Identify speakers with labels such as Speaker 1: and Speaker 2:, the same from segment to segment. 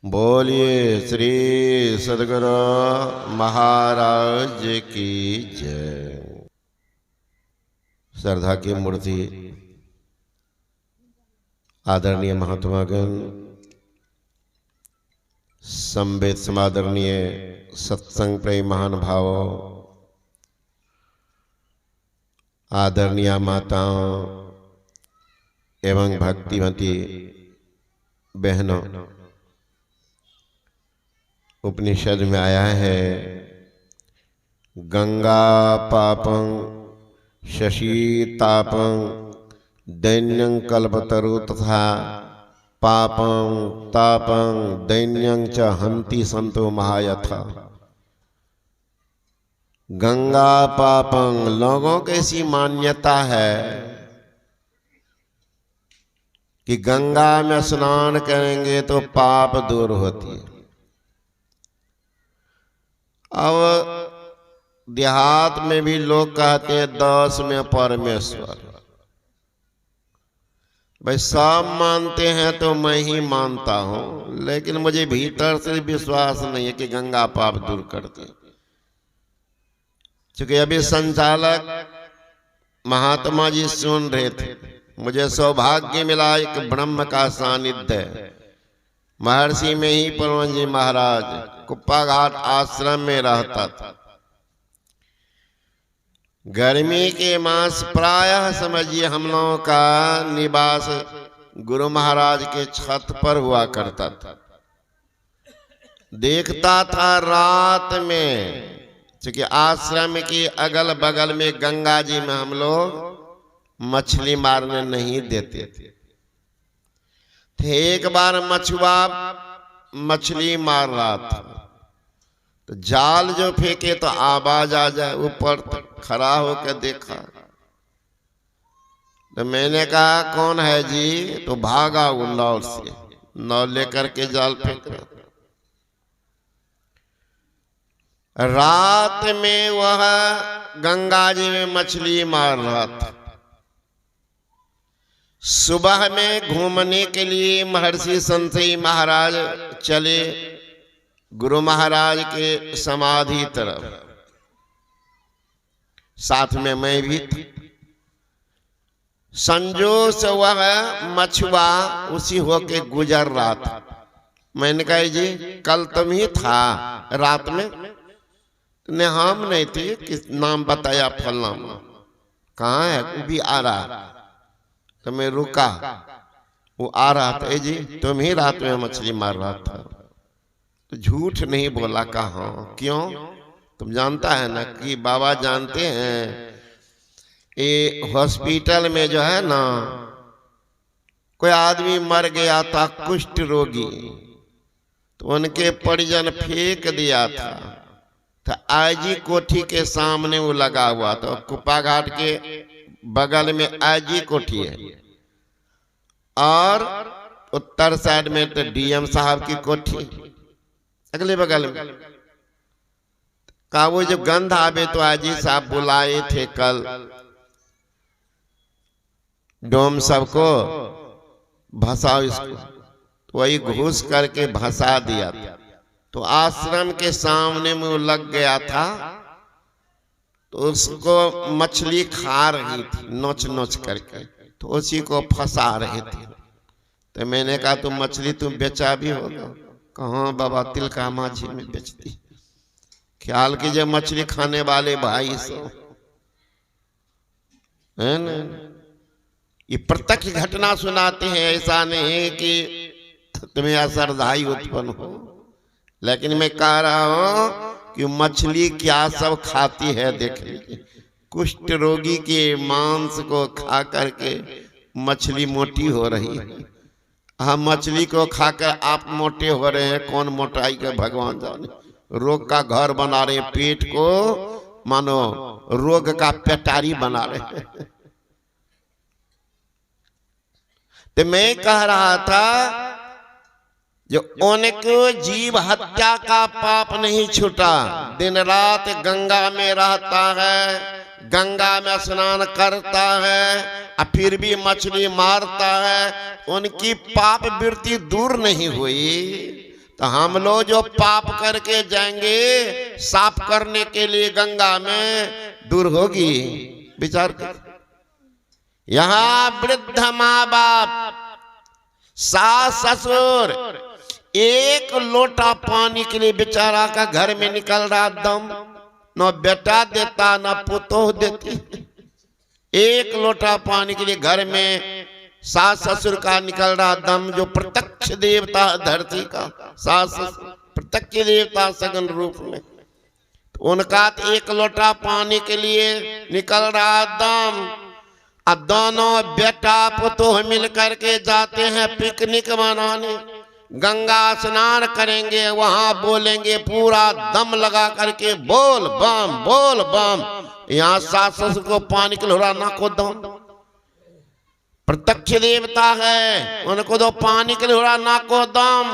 Speaker 1: बोलिए श्री सद्गुरु महाराज की जय। श्रद्धा की मूर्ति आदरणीय महात्मागण, संवेद समादरणीय सत्संग प्रेमी महान भावों, आदरणीय माताओं एवं भक्तिमती बहनों, उपनिषद में आया है गंगा पापं शशीतापं दैन्यं कल्पतरु तथा पापं तापं दैन्यं च हन्ति संतो महायथा। गंगा पापं, लोगों की ऐसी मान्यता है कि गंगा में स्नान करेंगे तो पाप दूर होती है। अब देहात में भी लोग कहते हैं 10 में परमेश्वर। भाई सब मानते हैं तो मैं ही मानता हूं, लेकिन मुझे भीतर से विश्वास नहीं है कि गंगा पाप दूर करते। क्योंकि अभी संचालक महात्मा जी सुन रहे थे, मुझे सौभाग्य मिला एक ब्रह्म का सानिध्य। महर्षि में ही परमहंस जी महाराज कुप्पा घाट आश्रम में रहता था। गर्मी के मास प्रायः समझिए हम लोगों का निवास गुरु महाराज के छत पर हुआ करता था। देखता था रात में, क्योंकि आश्रम के अगल बगल में गंगा जी में हम लोग मछली मारने नहीं देते थे। एक बार मछुआ मछली मार रहा था तो जाल जो फेंके तो आवाज आ जाए, ऊपर खड़ा होकर देखा तो मैंने कहा कौन है जी? तो भागा वो नाव से, नाव लेकर के जाल फेंक रहा। रात में वह गंगा जी में मछली मार रहा था। सुबह में घूमने के लिए महर्षि संतई महाराज चले गुरु महाराज के समाधि तरफ, साथ में मैं भी था। संजोग से वह मछुआ उसी होके गुजर रहा था। मैंने कहा जी कल तुम ही था रात में? ने हम नहीं थे। किस नाम बताया? फलना। कहाँ है? वो भी आ रहा। तो मैं रुका, वो आ रहा था। जी तुम ही रात में मछली मार रहा था? तो झूठ नहीं बोला। कहा क्यों? तुम जानता है ना कि बाबा जानते हैं ये हॉस्पिटल में जो है ना कोई आदमी मर गया था कुष्ठ रोगी, तो उनके परिजन फेंक दिया था। तो आईजी कोठी के सामने वो लगा हुआ था। कुप्पा घाट के बगल में आईजी कोठी है और उत्तर साइड में तो डीएम साहब की कोठी अगले बगल में। कहा वो जब गंध आवे तो आईजी साहब बुलाए थे कल डोम सबको भसाओ इसको, तो वही घुस करके भसा दिया था। तो आश्रम के सामने में वो लग गया था, तो उसको मछली खा रही थी नोच नोच करके, तो उसी को फंसा रहे थे। तो मैंने कहा तुम मछली तुम बेचा भी होगा? कहाँ बाबा, तिलका माझी में बेचती। ख्याल कीजिए मछली खाने वाले भाई सब है ना, ये प्रत्यक्ष घटना सुनाते हैं। ऐसा नहीं है कि तुम्हें असरदाई उत्पन्न हो, लेकिन मैं कह रहा हूं कि मछली क्या सब खाती है। देख लीजिए, कुष्ठ रोगी के मांस को खा करके मछली मोटी हो रही है। हम मछली को खाकर आप मोटे हो रहे हैं। कौन मोटाई का भगवान जाने। रोग का घर बना रहे, पेट को मानो रोग का पेटारी बना रहे। तो मैं कह रहा था जो उनको जीव हत्या का पाप नहीं छूटा, दिन रात गंगा में रहता है, गंगा में स्नान करता है और फिर भी मछली मारता है, उनकी पाप वृत्ति दूर नहीं हुई। तो हम लोग जो पाप करके जाएंगे साफ करने के लिए गंगा में, दूर होगी? विचार कर। यहाँ वृद्ध माँ बाप, सास ससुर, एक लोटा पानी के लिए बेचारा का घर में निकल रहा दम, न बेटा देता न पुतोह देती। एक लोटा पानी के लिए घर में सास ससुर का निकल रहा दम, जो प्रत्यक्ष देवता धरती का, सास ससुर प्रत्यक्ष देवता सगुन रूप में, तो उनका एक लोटा पानी के लिए निकल रहा दम। अब दोनों बेटा पुतोह मिल करके जाते हैं पिकनिक मनाने, गंगा स्नान करेंगे, वहां बोलेंगे पूरा दम लगा करके, बोल बम बोल बम। यहाँ सास ससुर को पानी के लोटा ना को दम, प्रत्यक्ष देवता है, उनको दो पानी के लोटा ना को दम।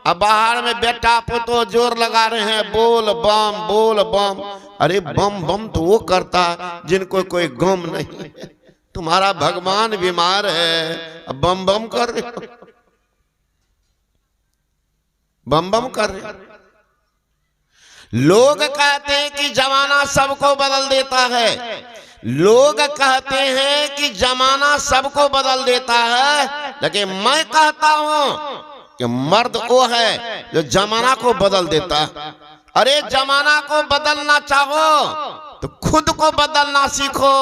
Speaker 1: अब बाहर में बेटा पुतो जोर लगा रहे हैं, बोल बम बोल बम। अरे बम बम तो वो करता है जिनको कोई गम नहीं है। तुम्हारा भगवान बीमार है, अब बम बम कर रहे हो, बम बम कर रहे। लोग कहते हैं कि जमाना सबको बदल देता है, लोग कहते हैं कि जमाना सबको बदल देता है, लेकिन मैं कहता हूं कि मर्द वो है जो जमाना को बदल देता है। अरे जमाना को बदलना चाहो तो खुद को बदलना सीखो।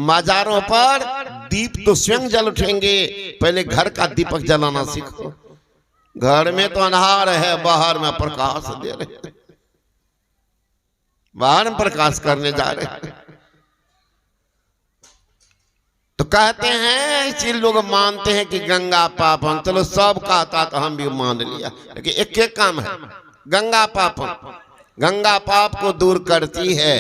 Speaker 1: मजारों पर दीप तो स्वयं जल उठेंगे, पहले घर का दीपक जलाना सीखो। घर में तो अंधार है, बाहर में प्रकाश दे रहे, बाहर में प्रकाश करने जा रहे हैं। तो कहते हैं, इसी लोग मानते हैं कि गंगा पापन, चलो सब कहता तो हम भी मान लिया, लेकिन एक एक काम है गंगा पापन। गंगा पाप को दूर करती है।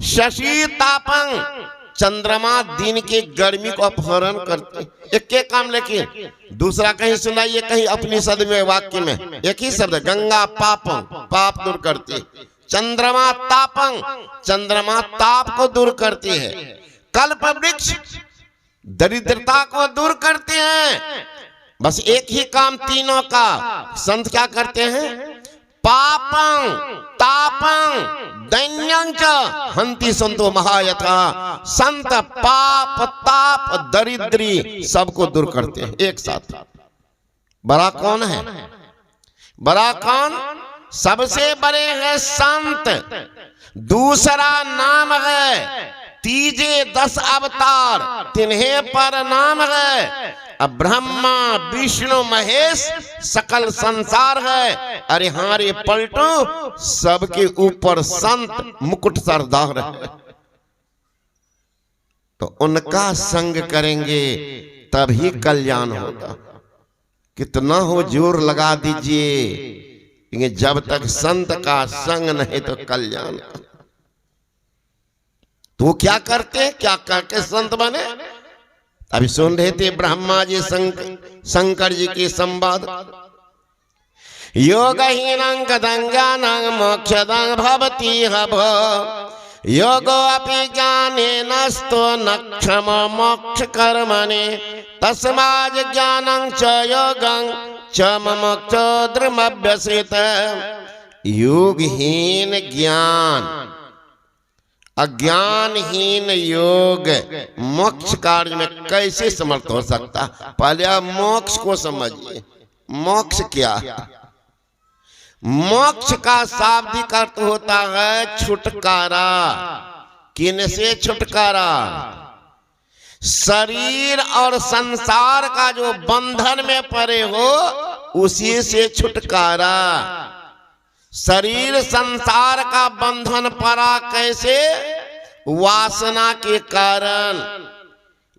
Speaker 1: शशि तापन, चंद्रमा दिन के गर्मी को अपहरण करते, एक एक काम। लेकिन दूसरा कहीं सुनाइए, कहीं अपनी शब्द में वाक्य में एक ही शब्द, गंगा पापं, पाप दूर करती है। चंद्रमा तापं, चंद्रमा ताप को दूर करती है। कल्प वृक्ष दरिद्रता को दूर करते हैं। बस एक ही काम तीनों का। संत क्या करते हैं? पापं तापं दैन्यं च हंति संतो महायथा। संत पाप ताप दरिद्री सबको दूर करते हैं एक साथ। बड़ा कौन है? बड़ा कौन? सबसे बड़े हैं संत। दूसरा नाम है तीजे 10 अवतार, तिन्हें पर नाम है। अब ब्रह्मा विष्णु महेश सकल संसार है। अरे हारे पलटू, सबके ऊपर संत मुकुट सरदार है। तो उनका संग करेंगे तभी कल्याण होगा। कितना हो जोर लगा दीजिए, जब तक संत का संग नहीं तो कल्याण। तो क्या करते, क्या करके संत बने? अभी सुन रहे थे ब्रह्मा जी शंकर जी के संवाद। योगहीनं कदंगानं मोक्षदं भवति हभ, योगो अपि ज्ञानेनस्तो न क्षम मोक्ष कर्मणि, तस्माद् ज्ञानं च योगं च मोक्षो द्रुमभ्यसेत। योगहीन ज्ञान, अज्ञानहीन योग मोक्ष कार्य में कैसे समर्थ हो सकता? पहले आप मोक्ष को समझिए। मोक्ष क्या है? मोक्ष का शाब्दिक अर्थ होता है छुटकारा। किन से छुटकारा? शरीर और संसार का जो बंधन में पड़े हो उसी से छुटकारा। शरीर संसार का बंधन पड़ा कैसे? वासना के कारण।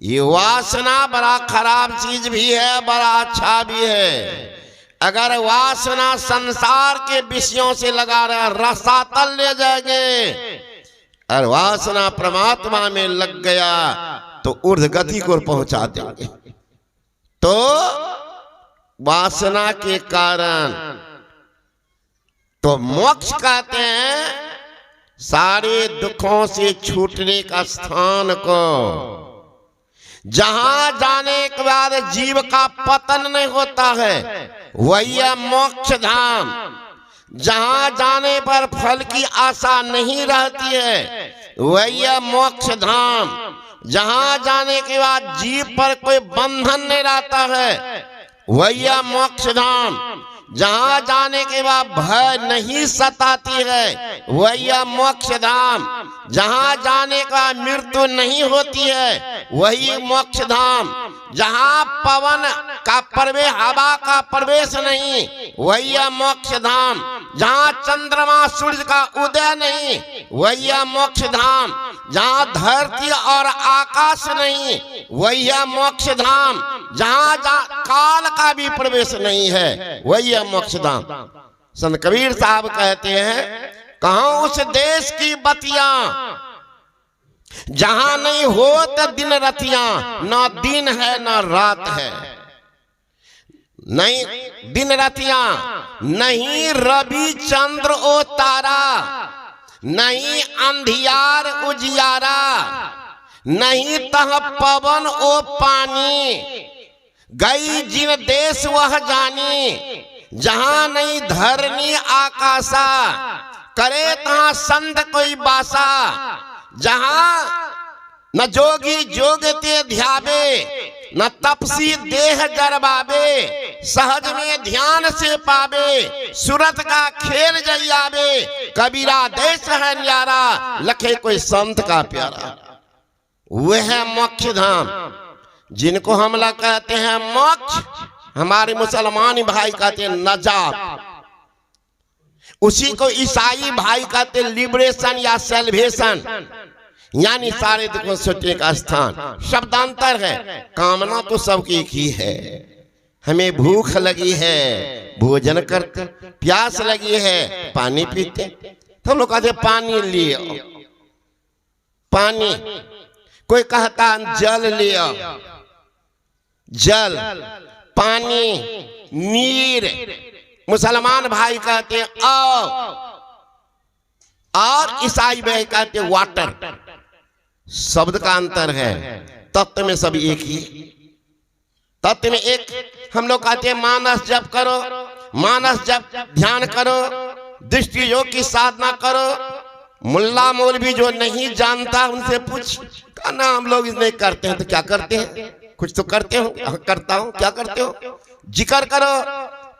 Speaker 1: ये वासना बड़ा खराब चीज भी है, बड़ा अच्छा भी है। अगर वासना संसार के विषयों से लगा रहा, रसातल ले जाएंगे। और वासना परमात्मा में लग गया तो ऊर्ध्व गति को पहुंचा देंगे। तो वासना के कारण तो मोक्ष कहते हैं सारे दुखों से छूटने का स्थान को। जहां जाने के बाद जीव का पतन नहीं होता है वही है मोक्ष धाम। जहां जाने पर फल की आशा नहीं रहती है वही है मोक्ष धाम। जहां जाने के बाद जीव पर कोई बंधन नहीं रहता है वही है मोक्ष धाम। जहां जाने के बाद भय नहीं सताती है वही है मोक्ष धाम। जहां जाने का मृत्यु नहीं होती है वही मोक्ष धाम। जहां पवन का प्रवेश, हवा का प्रवेश नहीं वही है मोक्ष धाम। जहां चंद्रमा सूर्य का उदय नहीं वही है मोक्ष धाम। जहां धरती और आकाश नहीं वही है मोक्ष धाम। जहां काल का भी प्रवेश नहीं है वही है मोक्ष धाम। संत कबीर साहब कहते हैं, कहां उस देश की बतियां जहां नहीं होत दिन रतियां, ना दिन है ना रात है। नहीं दिन रतियां, नहीं रवि चंद्र ओ तारा, नहीं अंधियार उजियारा, नहीं तह पवन ओ पानी, गई जिन देश वह जानी, जहां नहीं धरनी आकाशा, करे तहां संत कोई बासा, जहां न जोगी जोगते ध्यावे, न तपसी देह जरबावे, सहज में ध्यान से पावे, सूरत का खेल जइयावे, कबीरा देश है न्यारा, लखे कोई संत का प्यारा। वह है मोक्ष धाम जिनको हम लोग कहते हैं मोक्ष, हमारे मुसलमान भाई कहते हैं नजात, उसी को ईसाई भाई कहते हैं लिबरेशन या सेल्वेशन, यानी सारे दुखों से छुटने का स्थान। शब्दांतर है, कामना तो सबकी एक ही है। हमें भूख लगी है भोजन करते, प्यास लगी है पानी पीते। तो लोग कहते पानी लियो, पानी, कोई कहता जल लियो, जल, पानी, नीर। मुसलमान भाई कहते आओ, और ईसाई भाई कहते वाटर। शब्द का अंतर है, तत्व में सब एक ही, तत्व में एक। हम लोग कहते हैं मानस जप करो, मानस जप ध्यान करो, दृष्टि योग की साधना करो। मुल्ला मौलवी जो नहीं जानता उनसे पूछ, कहना हम लोग नहीं करते हैं तो क्या करते हैं, कुछ तो करते हो। करता हूं, क्या करते हो? जिक्र करो,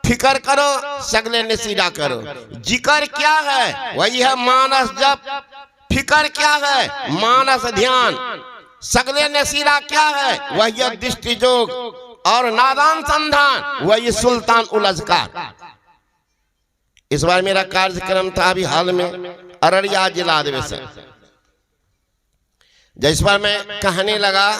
Speaker 1: फिकर करो, सगले नसीरा करो। जिक्र क्या है? वही है मानस जप। फिकर क्या है? मानस ध्यान। सगले नसीरा क्या है? वही है दृष्टि जोग। और नादान संधान वही सुल्तान उलझकार। इस बार मेरा कार्यक्रम था अभी हाल में अररिया जिला अधिवेशन। जिस बार मैं कहने लगा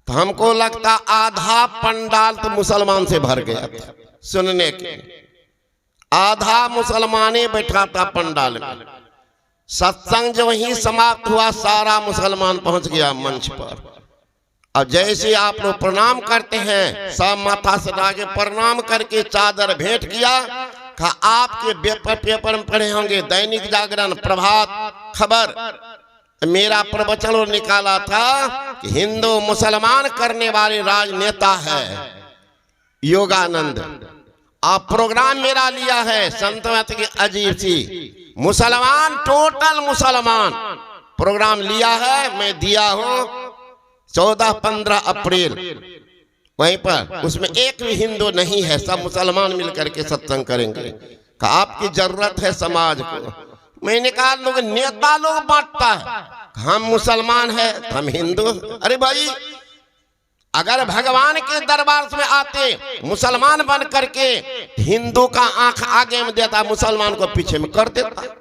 Speaker 1: तो हमको लगता आधा पंडाल तो मुसलमान से भर गया था सुनने के। आधा मुसलमाने बैठा था पंडाल में। सत्संग जो वहीं समाप्त हुआ सारा मुसलमान पहुंच गया मंच पर। अब जैसे आप लोग प्रणाम करते हैं, सब माथा सटा के प्रणाम करके चादर भेंट किया। कहा आपके पेपर में पढ़े होंगे, दैनिक जागरण, प्रभात खबर, मेरा प्रवचन निकाला था कि हिंदू मुसलमान करने वाले राजनेता है योगानंद। आप प्रोग्राम मेरा लिया है संत की अजीब सी, मुसलमान, टोटल मुसलमान प्रोग्राम लिया है, मैं दिया हूं 14-15 अप्रैल वहीं पर। उसमें एक भी हिंदू नहीं है, सब मुसलमान मिलकर के सत्संग करेंगे। आपकी जरूरत है समाज को। मैंने कहा लोग नेता लोग बांटता है, हम मुसलमान है हम हिंदू। अरे भाई, अगर भगवान के दरबार में आते मुसलमान बन करके, हिंदू का आंख आगे में देता, मुसलमान को पीछे में कर देता।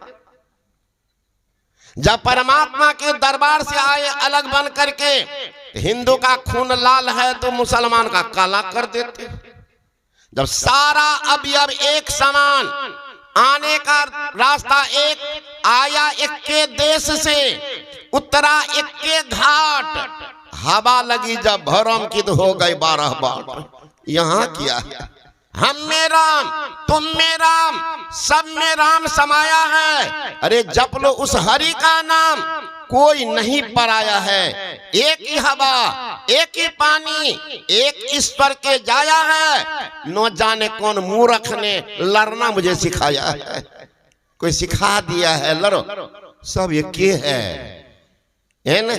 Speaker 1: जब परमात्मा के दरबार से आए अलग बन करके, हिंदू का खून लाल है तो मुसलमान का काला कर देते। जब सारा अवयव एक समान, आने का रास्ता एक, आया एक के देश से, उतरा एक के घाट, हवा लगी जब भरम की तो हो गए 12 बार। यहाँ क्या, हम में राम, तुम में राम, सब में राम समाया है। अरे जप लो उस हरि का नाम, कोई नहीं पराया है। एक ही हवा, एक ही पानी, एक ईश्वर के जाया है। न जाने कौन मूर्ख ने लड़ना मुझे सिखाया है। कोई सिखा दिया है लड़ो, सब एक ही है ना?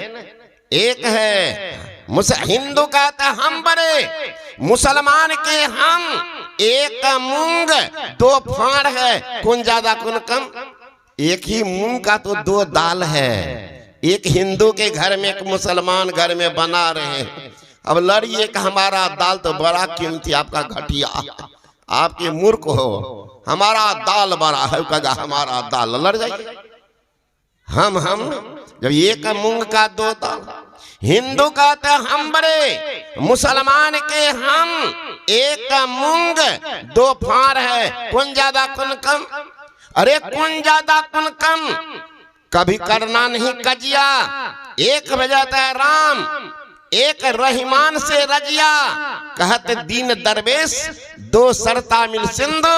Speaker 1: एक है। हिंदू कहता हम बड़े, मुसलमान के हम एक मूंग दो फाड़ है, कौन ज्यादा कौन कम। एक ही मूंग का तो दो दाल है। एक हिंदू के घर में एक मुसलमान घर में बना रहे हैं। अब लड़िए कि हमारा दाल तो बड़ा कीमती, आपका घटिया, आपके मूर्ख हो। हमारा दाल बड़ा है, कहा हमारा दाल, लड़ जाइए। हम जब एक मूंग का दो दाल। हिंदू कहते हम बड़े, मुसलमान के हम एक मूंग दो फाड़ है, कौन ज्यादा कौन कम। अरे कौन ज्यादा कौन कम, कभी करना नहीं कजिया। एक बजाता है राम, एक रहीमान से रजिया। कहते दीन दरवेश दो सरता मिल सिंधु।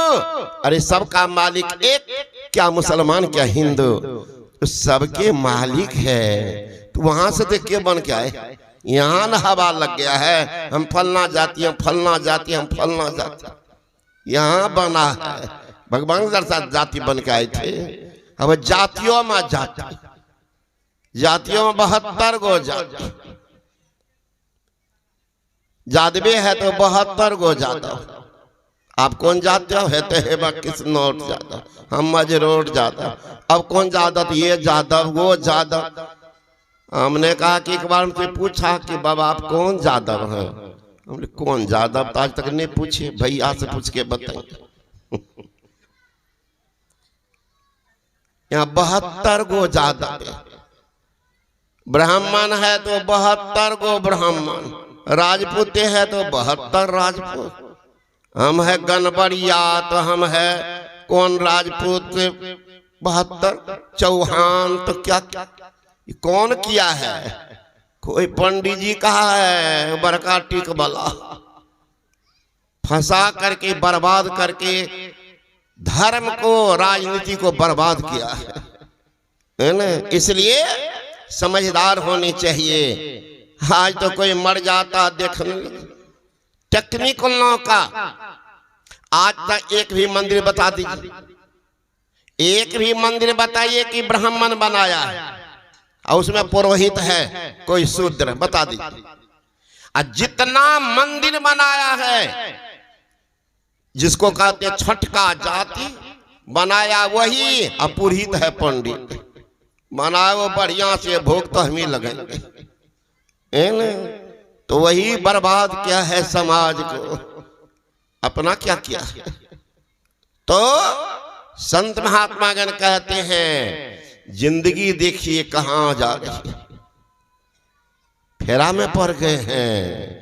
Speaker 1: अरे सबका मालिक एक, क्या मुसलमान क्या हिंदू, सबके मालिक है। तो वहां से तो के बन के आए, यहाँ न हवा लग गया है हम फलना जाति, हम फलना जाति, हम फलना जाति, यहाँ बना है। भगवान जाति बन के आए थे। अब जातियों में जाति, जातियों में 72 गो जाति। जादवे है तो 72 गो जादव। आप कौन जाते हो? है तो किस नोट जादव, हम मजरोट जादव। अब कौन जादव? ये जादव वो जादव। हमने कहा कि एक बार उनसे पूछा कि बाबा आप कौन जादव हैं? हमने कौन जादव तो आज तक नहीं पूछे, भैया से पूछ के बताएं। यहाँ 72 गो जादव है। ब्राह्मण है तो 72 गो ब्राह्मण, राजपूत है तो 72 राजपूत। हम है गणबरिया तो हम है कौन राजपूत 72, चौहान तो क्या कौन किया है? कोई पंडित जी कहा है बड़का टिक वाला, फंसा करके बर्बाद करके धर्म को राजनीति को बर्बाद किया है ना। इसलिए समझदार होनी चाहिए। आज तो कोई मर जाता देखने, टेक्निकल का। आज तक एक भी मंदिर बता दीजिए, एक भी मंदिर बताइए कि ब्राह्मण बनाया है और उसमें पुरोहित है कोई शूद्र, बता दीजिए। और जितना मंदिर बनाया है, जिसको कहते छठ का जाति बनाया वही, और पुरोहित है पंडित बनाया वो बढ़िया से, भोग तो हम ही लगेंगे। तो वही बर्बाद किया है समाज को, अपना क्या किया है। तो संत महात्मा गण कहते हैं जिंदगी देखिए कहां जा रही है, फेरा में पड़ गए हैं।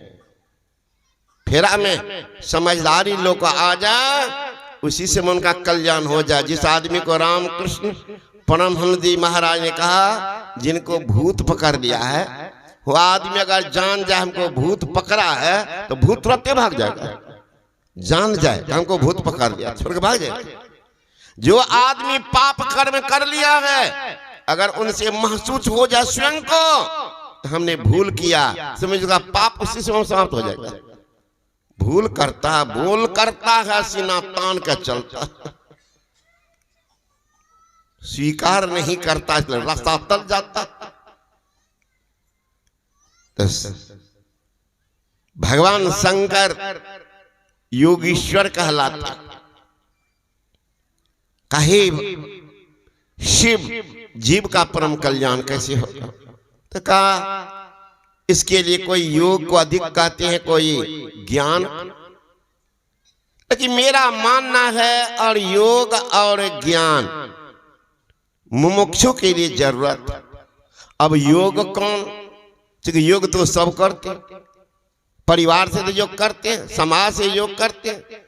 Speaker 1: फेरा में समझदारी लोग आ जाए, उसी से उनका कल्याण हो जाए। जिस आदमी को रामकृष्ण परमहंस जी महाराज ने कहा जिनको भूत पकड़ लिया है, वो आदमी अगर जान जाए हमको भूत पकड़ा है तो भूत तुरंत भाग जाएगा। जान जाए हमको भूत पकड़ लिया, छोड़ के भाग जाएगा। जो आदमी पाप कर्म कर लिया है, अगर उनसे महसूस हो जाए स्वयं को हमने भूल किया, समझ पाप उसी से समाप्त हो जाएगा। भूल करता बोल करता है, सीना तान का चलता, स्वीकार नहीं करता, इसलिए रास्ता तल जाता। भगवान शंकर योगीश्वर कहलाते, कहे शिव जीव का परम कल्याण कैसे होगा? तो कहा इसके लिए कोई योग को अधिक कहते हैं, कोई ज्ञान। लेकिन मेरा मानना है और योग और ज्ञान मुमुक्षु के लिए जरूरत। अब योग कौन? क्योंकि योग तो सब करते, परिवार से तो योग करते हैं, समाज से योग करते हैं,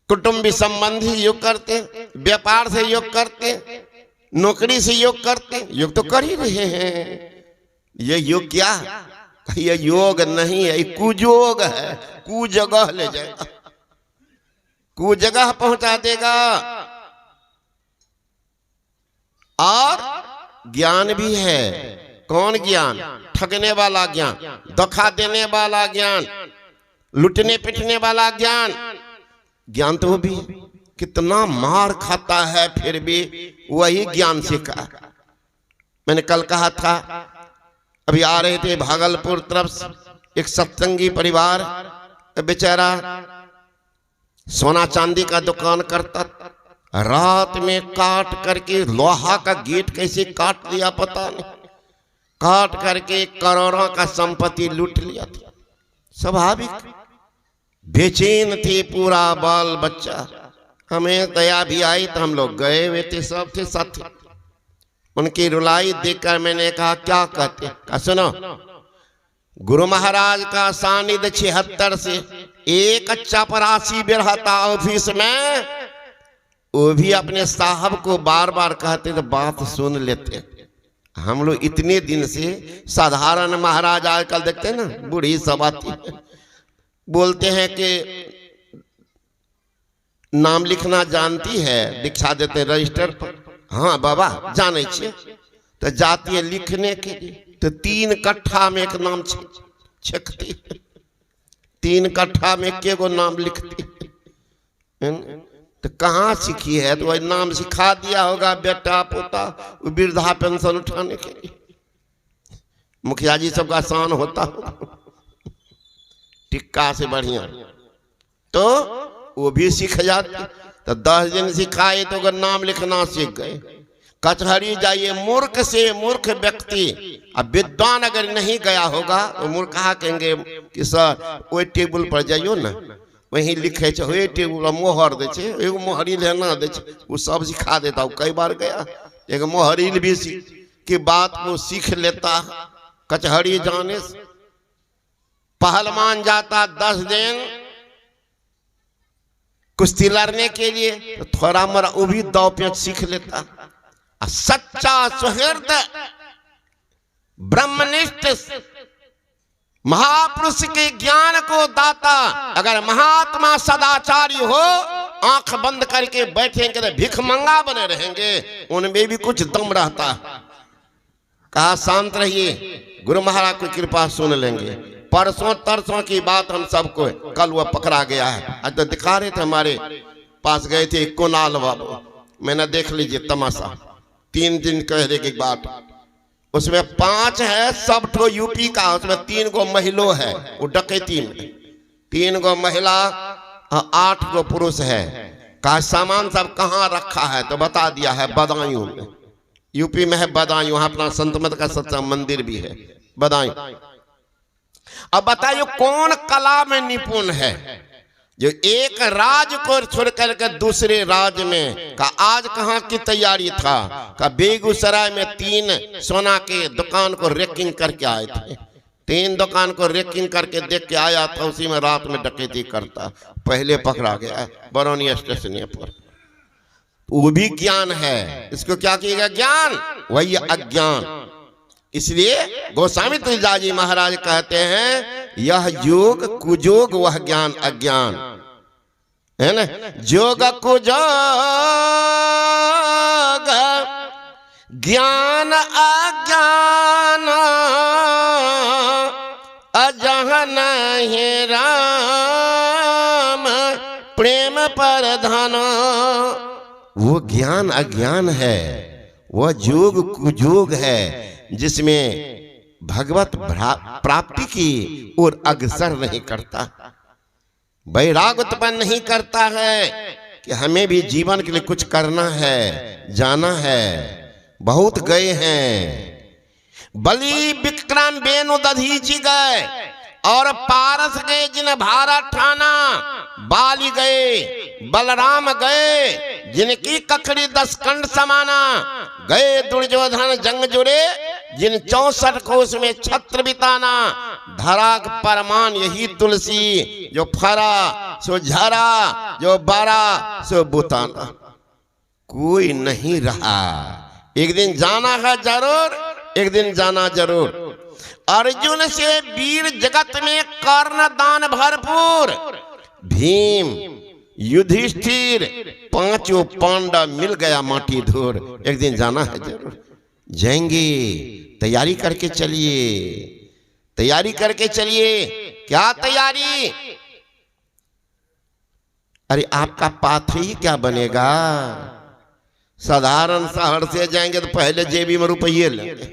Speaker 1: कुटुंबी संबंधी योग करते हैं, व्यापार से योग करते हैं, नौकरी से योग करते हैं। योग तो कर ही रहे हैं। ये योग क्या? ये योग नहीं है, कुयोग है। कु जगह ले जाएगा, कु जगह पहुंचा देगा। और ज्ञान भी है। कौन ज्ञान? ठगने वाला ज्ञान, धोखा देने वाला ज्ञान, लुटने पिटने वाला ज्ञान। ज्ञान तो वो भी कितना मार खाता है फिर भी वही ज्ञान सीखा। मैंने कल कहा था, अभी आ रहे थे भागलपुर तरफ से, एक सत्संगी परिवार, बेचारा सोना चांदी का दुकान करता, रात में काट करके लोहा का गेट कैसे काट लिया पता नहीं, काट करके करोड़ों का संपत्ति लूट लिया था। स्वाभाविक बेचैन थे पूरा बाल बच्चा। हमें दया भी आई तो हम लोग गए हुए थे, सब थे साथी। उनकी रुलाई देखकर मैंने कहा क्या कहते? कहा सुनो, गुरु महाराज का सानिध्य 76 से एक चपरासी रहता ऑफिस में, वो भी अपने साहब को बार बार कहते तो बात सुन लेते। हम लोग इतने दिन से साधारण महाराज आजकल देखते हैं ना, बूढ़ी सब आती है, बोलते हैं कि नाम लिखना जानती है, दिखा देते रजिस्टर पर। हाँ बाबा जाने छे, तो जाती है लिखने के लिए, तो 3 कट्ठा में एक नाम छेकती, 3 कट्ठा में के गो नाम लिखती। तो कहाँ सीखी है? तो वही नाम सिखा दिया होगा बेटा पोता, वृद्धा पेंशन उठाने के लिए। मुखिया जी सबका आसान होता होगा, टिक्का से बढ़िया, तो वो भी सीख जाते। तो 10 दिन सिखाए तो अगर नाम लिखना सीख गए। कचहरी जाइए, मूर्ख से मूर्ख व्यक्ति, अब विद्वान अगर नहीं गया होगा तो मूर्ख कहा कहेंगे कि सर वही टेबल पर जाइयो ना, वहीं लिखे छे, वही टेबल मोहर दे छे, एगो मोहरी लेना दे छे, वो सब सिखा देता। वो कई बार गया, एक मोहरी भी की बात को सीख लेता। कचहरी जाने से पहलवान जाता 10 दिन कुश्ती लड़ने के लिए, तो थोड़ा मोरा वो भी दाव पेच सीख लेता। सच्चा सुहृद ब्रह्मनिष्ठ महापुरुष के ज्ञान को दाता अगर महात्मा सदाचारी हो, आंख बंद करके बैठेंगे तो भिखमंगा बने रहेंगे, उनमें भी कुछ दम रहता। कहा शांत रहिए, गुरु महाराज की कृपा सुन लेंगे। परसों तरसों की बात हम सबको, कल वह पकड़ा गया है। आज तो दिखा रहे थे, हमारे पास गए थे कुनाल बाबू, मैंने देख लीजिए तमाशा। 3 दिन कहने की बात, उसमें 5 है सब ठो यूपी का, उसमें 3 गो महिलो है, वो डकैती में 3 गो महिला 8 गो पुरुष है। कहा सामान सब कहाँ रखा है? तो बता दिया है बदायूं में, यूपी में है बदायूं, वहां अपना संत मत का सच्चा मंदिर भी है बदायूं। अब बताइए कौन कला में निपुण है जो एक राज को छोड़ करके दूसरे राज में? का आज कहाँ की तैयारी था? का बेगूसराय में 3 सोना के दुकान को रेकिंग करके आए थे, 3 दुकान को रेकिंग करके देख के आया था, उसी में रात में डकैती करता, पहले पकड़ा गया बरौनी स्टेशन पर। वो भी ज्ञान है, इसको क्या कहेगा? ज्ञान, वही अज्ञान। इसलिए गोस्वामी तुलसीदास जी महाराज कहते हैं यह योग कुजोग वह ज्ञान अज्ञान, है ना? जोग कुजोग ज्ञान अज्ञान, अजहन है राम प्रेम पर धन। वो ज्ञान अज्ञान है, वह जोग कुजोग है जिसमें भगवत प्राप्ति की ओर अग्रसर नहीं करता, वैराग उत्पन्न नहीं करता है कि हमें भी जीवन के लिए कुछ करना है, जाना है। बहुत गए हैं, बलि विक्रम बेनु दधीचि गए और पारस गए जिन भारत ठाना, बाली गए, बलराम गए जिनकी कखड़ी 10 कंड समाना, गए दुर्योधन जंग जुड़े जिन 64 कोस में छत्र बिताना, धरा परमान यही तुलसी, जो फरा सो झरा, जो बारा सो बुताना। कोई नहीं रहा, एक दिन जाना है जरूर, एक दिन जाना जरूर। अर्जुन से वीर जगत में कर्ण दान भरपूर, भीम युधिष्ठिर 5 पांडव मिल गया माटी धूर, एक दिन जाना है जरूर। जाएंगे, तैयारी करके चलिए, तैयारी करके चलिए। क्या तैयारी? अरे आपका पाथरी क्या बनेगा? साधारण शहर से जाएंगे तो पहले जेबी में रुपये लेंगे।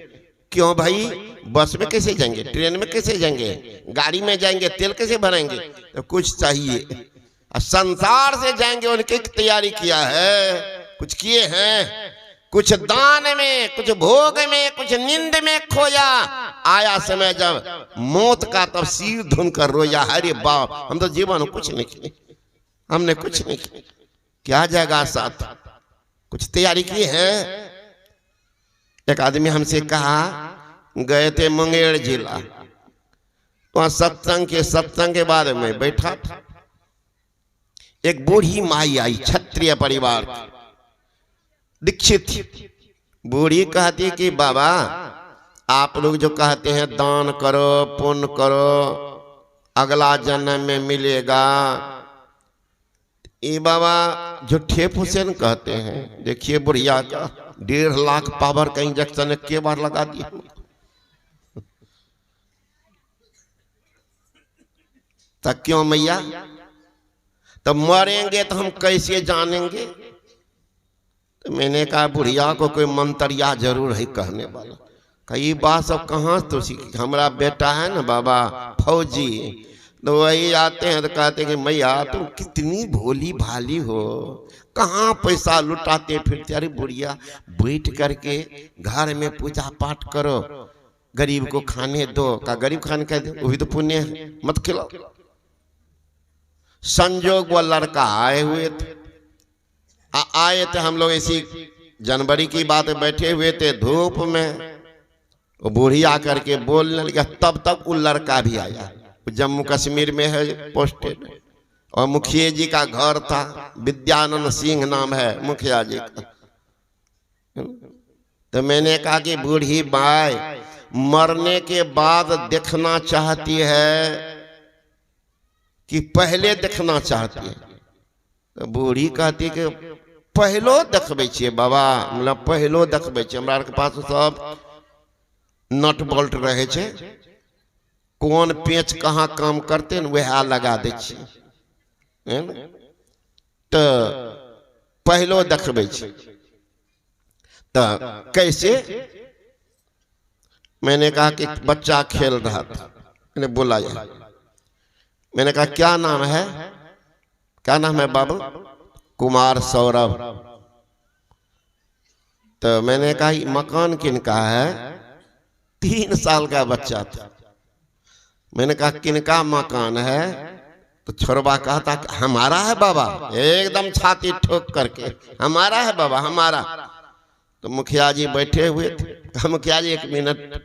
Speaker 1: क्यों भाई? बस में कैसे जाएंगे, ट्रेन में कैसे जाएंगे, गाड़ी में जाएंगे, तेल कैसे भरेंगे? तो कुछ चाहिए। संसार से जाएंगे, उनकी तैयारी किया है, कुछ किए हैं, कुछ दान में, कुछ भोग में, कुछ नींद में खोया। आया समय जब मौत का, तब सिर धुन कर रोया, अरे बाप हम तो जीवन कुछ नहीं किए, हमने कुछ नहीं किया। क्या जाएगा साथ? कुछ तैयारी की है। एक आदमी हमसे कहा, गए थे मुंगेर जिला, वहां सत्संग के बाद में बैठा था। एक बूढ़ी माई आई, क्षत्रिय परिवार की, दीक्षित थी। बूढ़ी कहती कि बाबा आप लोग जो कहते हैं दान करो, पुण्य करो, अगला जन्म में मिलेगा, ये बाबा झूठे फुसेन कहते हैं। देखिए बुढ़िया का 1.5 लाख पावर का इंजेक्शन के बार लगा दिया। तब क्यों मैया? तब मरेंगे तो हम कैसे जानेंगे? तो मैंने कहा बुढ़िया को कोई मंत्रिया जरूर है कहने वाला। कई बात सब कहाँ तो सीखी। हमारा बेटा है ना बाबा फौजी, तो वही आते हैं तो कहते कि मैया तुम कितनी भोली भाली हो, कहाँ पैसा लुटाते फिरते। अरे बुढ़िया बैठ करके घर में पूजा पाठ करो, गरीब को खाने दो। का गरीब खाने कह दो, वो भी तो पुण्य है, मत खिलाओ। संजोग वो लड़का आए हुए थे, आए थे हम लोग इसी जनवरी की बात बैठे हुए थे धूप में। वो बूढ़ी आकर के बोलने लगा, तब तक वो लड़का भी आया। जम्मू कश्मीर में है पोस्टेड, और मुखिया जी का घर था, विद्यानंद सिंह नाम है मुखिया जी का। तो मैंने कहा कि बूढ़ी बाई मरने के बाद देखना चाहती है कि पहले देखना चाहती है? तो बूढ़ी कहती कि पहलो देखबे छिए बाबा। मतलब पहलो देखबे छिए, हमरा के पास सब नट बोल्ट रहे छे, कौन पेच कहाँ काम करते न वह लगा दे छिए। तो पहलो देखबे छिए। तो कैसे? मैंने कहा कि बच्चा खेल रहा था, मैंने बुलाया। मैंने कहा क्या नाम है? क्या नाम है बाबू? कुमार सौरभ। तो मैंने कहा मकान किनका है? 3 साल का बच्चा था। मैंने कहा किनका मकान है? तो छोरबा कहता हमारा है बाबा, एकदम छाती ठोक करके, हमारा है बाबा हमारा। तो मुखिया जी बैठे हुए थे, कहा मुखिया जी 1 मिनट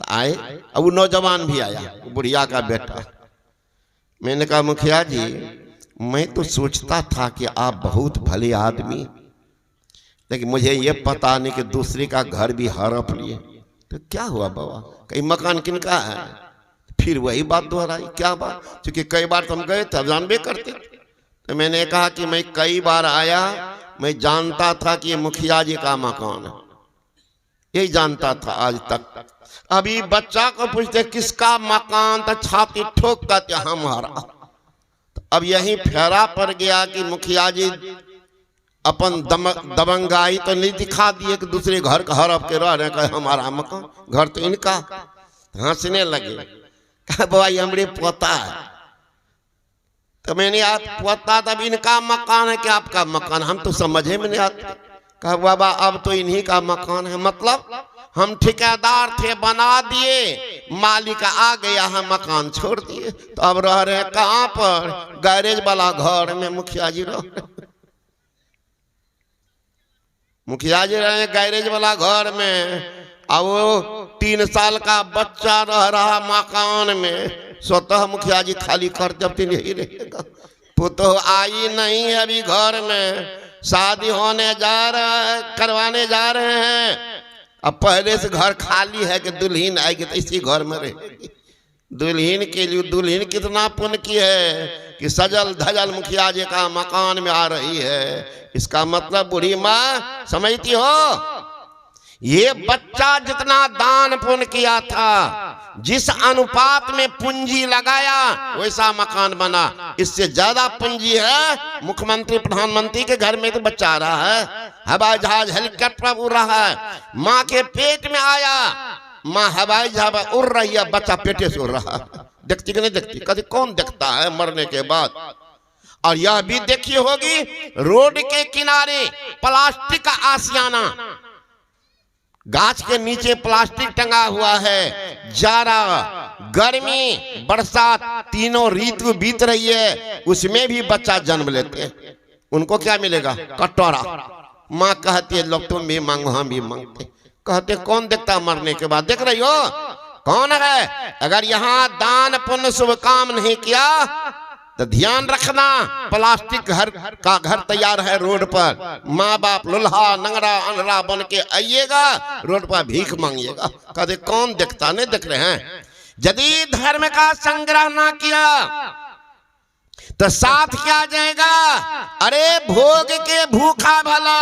Speaker 1: आए। अब वो नौजवान भी आया, बुढ़िया का बेटा। मैंने कहा मुखिया जी मैं तो सोचता था कि आप बहुत भले आदमी, लेकिन मुझे ये पता नहीं कि दूसरे का घर भी हड़प लिए। तो क्या हुआ बाबा? कहीं मकान किनका है? फिर वही बात दोहराई। क्या बात? क्योंकि कई बार तुम गए थे, जानबे करते। तो मैंने कहा कि मैं कई बार आया, मैं जानता था कि ये मुखिया जी का मकान है, यही जानता था आज तक। अभी बच्चा को पूछते किसका मकान, तो छाती ठोक कहते हमारा। तो अब यही फेरा पड़ गया कि मुखिया जी अपन दबंगाई तो नहीं दिखा दिए कि दूसरे घर का हड़प के रह रहे, कहे हमारा मकान, घर तो इनका। हंसने लगे, कहा भाई हमरे पोता है। तो मैंने आप पोता तब इनका मकान है कि आपका मकान? हम तो समझे में नहीं आता। कहा बाबा अब तो इन्हीं का मकान है। मतलब हम ठेकेदार थे, बना दिए, मालिक आ गया है, मकान छोड़ दिए। तो अब रह रहे हैं कहाँ पर? गैरेज वाला घर में मुखिया जी रह रहे। मुखिया जी रहे गैरेज वाला घर में, अब वो 3 साल का बच्चा रह रहा मकान में। स्वतः मुखिया जी खाली कर जब तीन ही रहेगा। पुतोह आई नहीं है अभी घर में, शादी होने जा रहा है, करवाने जा रहे हैं। अब पहले से घर खाली है कि दुल्हन आएगी तो इसी घर में रहेगी। दुल्हन के लिए दुल्हन कितना पुण्य की है कि सजल धजल मुखिया जी का मकान में आ रही है। इसका मतलब बूढ़ी माँ समझती हो, ये बच्चा जितना दान पुण्य किया था, जिस अनुपात में पूंजी लगाया वैसा मकान बना। इससे ज्यादा पूंजी है मुख्यमंत्री प्रधानमंत्री के घर में तो बच्चा आ रहा है, हवाई जहाज हेलीकॉप्टर उड़ रहा है, माँ के पेट में आया, माँ हवाई जहाज उड़ रही है, बच्चा पेटे से उड़ रहा है। देखती कि नहीं देखती? कभी कौन देखता है मरने के बाद? और यह भी देखी होगी रोड के किनारे प्लास्टिक का आशियाना, गाछ के नीचे प्लास्टिक टंगा हुआ है, जाड़ा गर्मी बरसात तीनों ऋतु बीत रही है, उसमें भी बच्चा जन्म लेते हैं। उनको क्या मिलेगा? कटोरा। माँ कहती है लोग तुम भी मांगो हम भी मांगते। कहते कौन देखता मरने के बाद? देख रही हो कौन है? अगर यहाँ दान पुण्य शुभ काम नहीं किया तो ध्यान रखना, प्लास्टिक घर तैयार है रोड पर, माँ बाप लुल्हा नंगरा अनरा बन के आइएगा, रोड पर भीख मांगिएगा। कहते कौन देखता? नहीं देख रहे हैं? यदि धर्म का संग्रह ना किया तो साथ क्या जाएगा? अरे भोग के भूखा भला,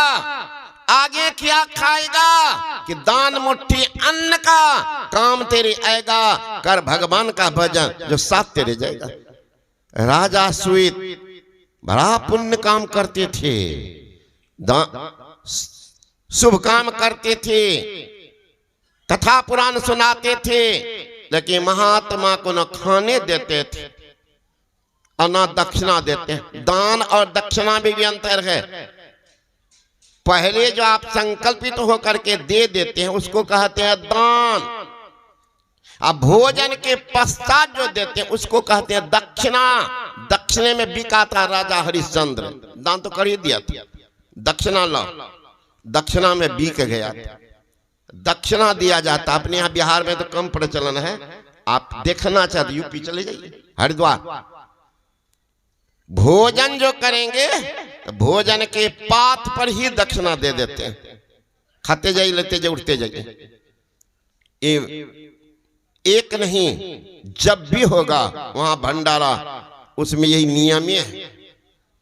Speaker 1: आगे क्या खाएगा? कि दान मुट्ठी अन्न का काम तेरे आएगा, कर भगवान का भजन जो साथ तेरे जाएगा। राजा सुइत बड़ा पुण्य काम करते थे, शुभ काम करते थे, कथा पुराण सुनाते थे, लेकिन महात्मा को न खाने देते थे और न दक्षिणा देते। दान और दक्षिणा में भी अंतर है। पहले जो आप संकल्पित होकर के दे देते हैं उसको कहते हैं दान, अब भोजन के पश्चात जो देते हैं उसको कहते हैं दक्षिणा। दक्षिणे में बिका था राजा हरिश्चंद्र, दान तो कर ही दिया था, दक्षिणा लो, दक्षिणा में बिक गया था। दक्षिणा दिया जाता, अपने यहाँ बिहार में तो कम प्रचलन है, आप देखना चाहते यूपी चले जाइए, हरिद्वार। भोजन जो करेंगे तो भोजन के पात पर ही दक्षिणा दे देते हैं, खाते जाइए लेते जाइए उठते जाइए। एक नहीं जब भी होगा वहां भंडारा, उसमें यही नियम है।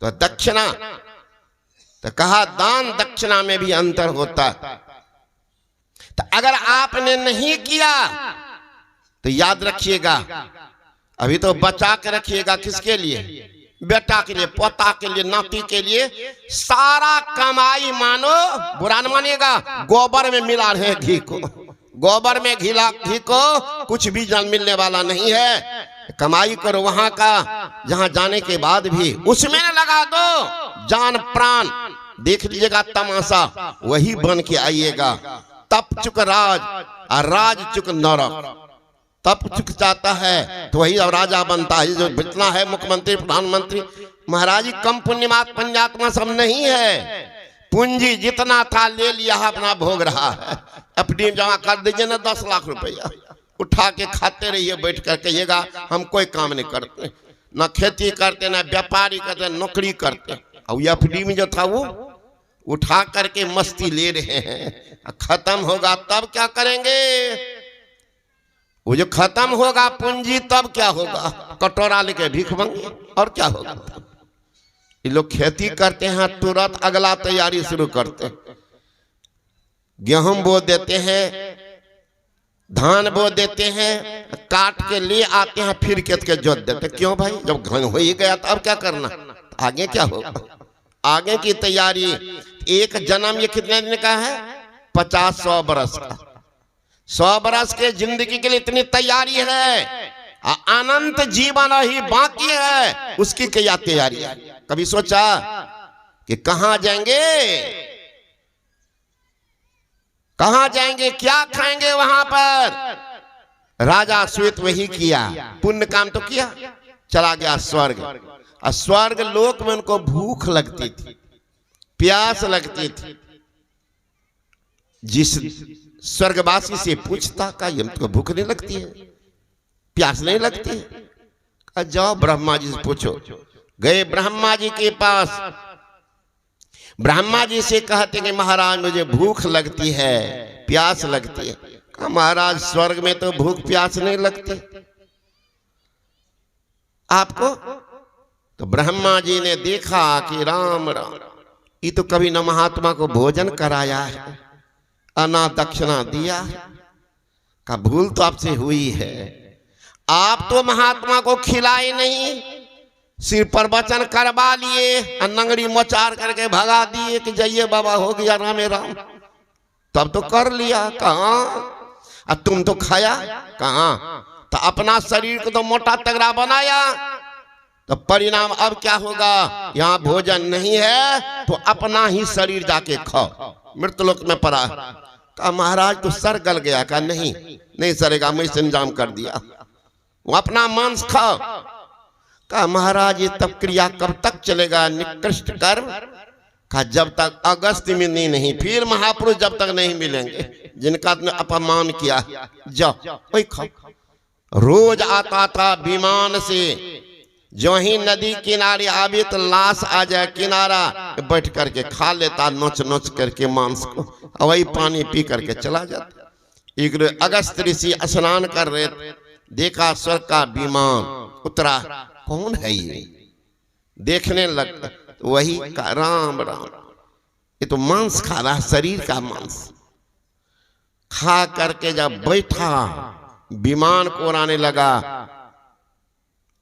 Speaker 1: तो दक्षिणा तो कहा दान दक्षिणा में भी अंतर होता है। तो अगर आपने नहीं किया तो याद रखिएगा, अभी तो बचा के रखिएगा। किसके लिए? बेटा के लिए, पोता के लिए, नाती के लिए। सारा कमाई मानो, बुरा न मानिएगा, गोबर में मिला रहे घी को, गोबर में घी को कुछ भी जान मिलने वाला नहीं है। कमाई करो वहां का, जहां जाने के बाद भी उसमें लगा दो जान प्राण। देख लीजिएगा तमाशा, वही बन के आइएगा। तप चुक राज और राज चुक नरक। तप चुक जाता है तो वही राजा बनता है। जो जितना है मुख्यमंत्री प्रधानमंत्री महाराज जी, कम पुण्यमात पंचात्मा सब नहीं है। पूंजी जितना था ले लिया, अपना भोग रहा है। अपनी जमा कर दीजिए ना 10 लाख रुपया, उठा के खाते रहिए बैठ कर। कहिएगा हम कोई काम नहीं करते, ना खेती करते, ना व्यापारी करते, नौकरी करते। और एफडी में जो था वो उठा करके मस्ती ले रहे हैं। खत्म होगा तब क्या करेंगे? वो जो खत्म होगा पूंजी तब क्या होगा? कटोरा लेके भीख मांगे, और क्या होगा? ये लोग खेती करते हैं, तुरंत अगला तैयारी शुरू करते हैं। गेहूं बो देते हैं, धान बो देते हैं, काट के ले आते हैं, फिर खेत के जोत देते। क्यों भाई? जब घन हो ही गया तो अब क्या करना? आगे क्या होगा? आगे की तैयारी। एक जन्म ये कितने दिन का है? 50-100 बरस का। 100 बरस के जिंदगी के लिए इतनी तैयारी है, अनंत जीवन ही बाकी है, उसकी क्या तैयारी है? कभी सोचा कि कहां जाएंगे, कहां जाएंगे, क्या खाएंगे वहां पर? राजा श्वेत वही किया, पुण्य काम तो किया, चला गया स्वर्ग। और स्वर्ग लोक में उनको भूख लगती थी, प्यास लगती थी। जिस स्वर्गवासी से पूछता का ये तुमको भूख नहीं लगती है, प्यास नहीं लगती है? जाओ ब्रह्मा जी से पूछो। गए ब्रह्मा जी के पास, ब्रह्मा जी से कहते कि महाराज मुझे भूख लगती है, प्यास लगती है। कहा महाराज स्वर्ग में तो भूख प्यास नहीं लगती आपको। तो ब्रह्मा जी ने देखा कि राम राम, ये तो कभी न महात्मा को भोजन कराया है अना दक्षिणा दिया। का भूल तो आपसे हुई है, आप तो महात्मा को खिलाए नहीं, सिर पर वचन करवा लिए, नंगड़ी मोचार करके भगा दिए कि जाइए बाबा हो गया रामे राम। तब तो कर लिया, कहाँ? अब तुम तो खाया कहाँ? तो अपना शरीर को तो मोटा तगड़ा बनाया, तो परिणाम अब क्या होगा? यहाँ भोजन नहीं है तो अपना ही शरीर जाके खाओ। मृतलोक में पड़ा। कहा महाराज तो सर गल गया। कहा नहीं नहीं सरेगा, मैं इंतजाम कर दिया, वो अपना मांस खाओ। कहा महाराज ये तब क्रिया कब तक चलेगा? निकृष्ट कर्म। कहा जब तक अगस्त में नहीं, फिर महापुरुष जब तक नहीं मिलेंगे जिनका तुमने अपमान किया, जाओ वही खाओ। रोज आता था विमान से, जो ही नदी किनारे आवे तो लाश आ जाए किनारा, बैठ करके खा लेता नोच नोच करके मांस को, वही पानी पी करके चला जाता। एक अगस्त ऋषि स्नान कर रहे, देखा स्वर्ग का विमान उतरा, कौन है ये? देखने लगता तो वही का राम राम, ये तो मांस खा रहा, शरीर का मांस खा करके जब बैठा विमान को उड़ाने लगा,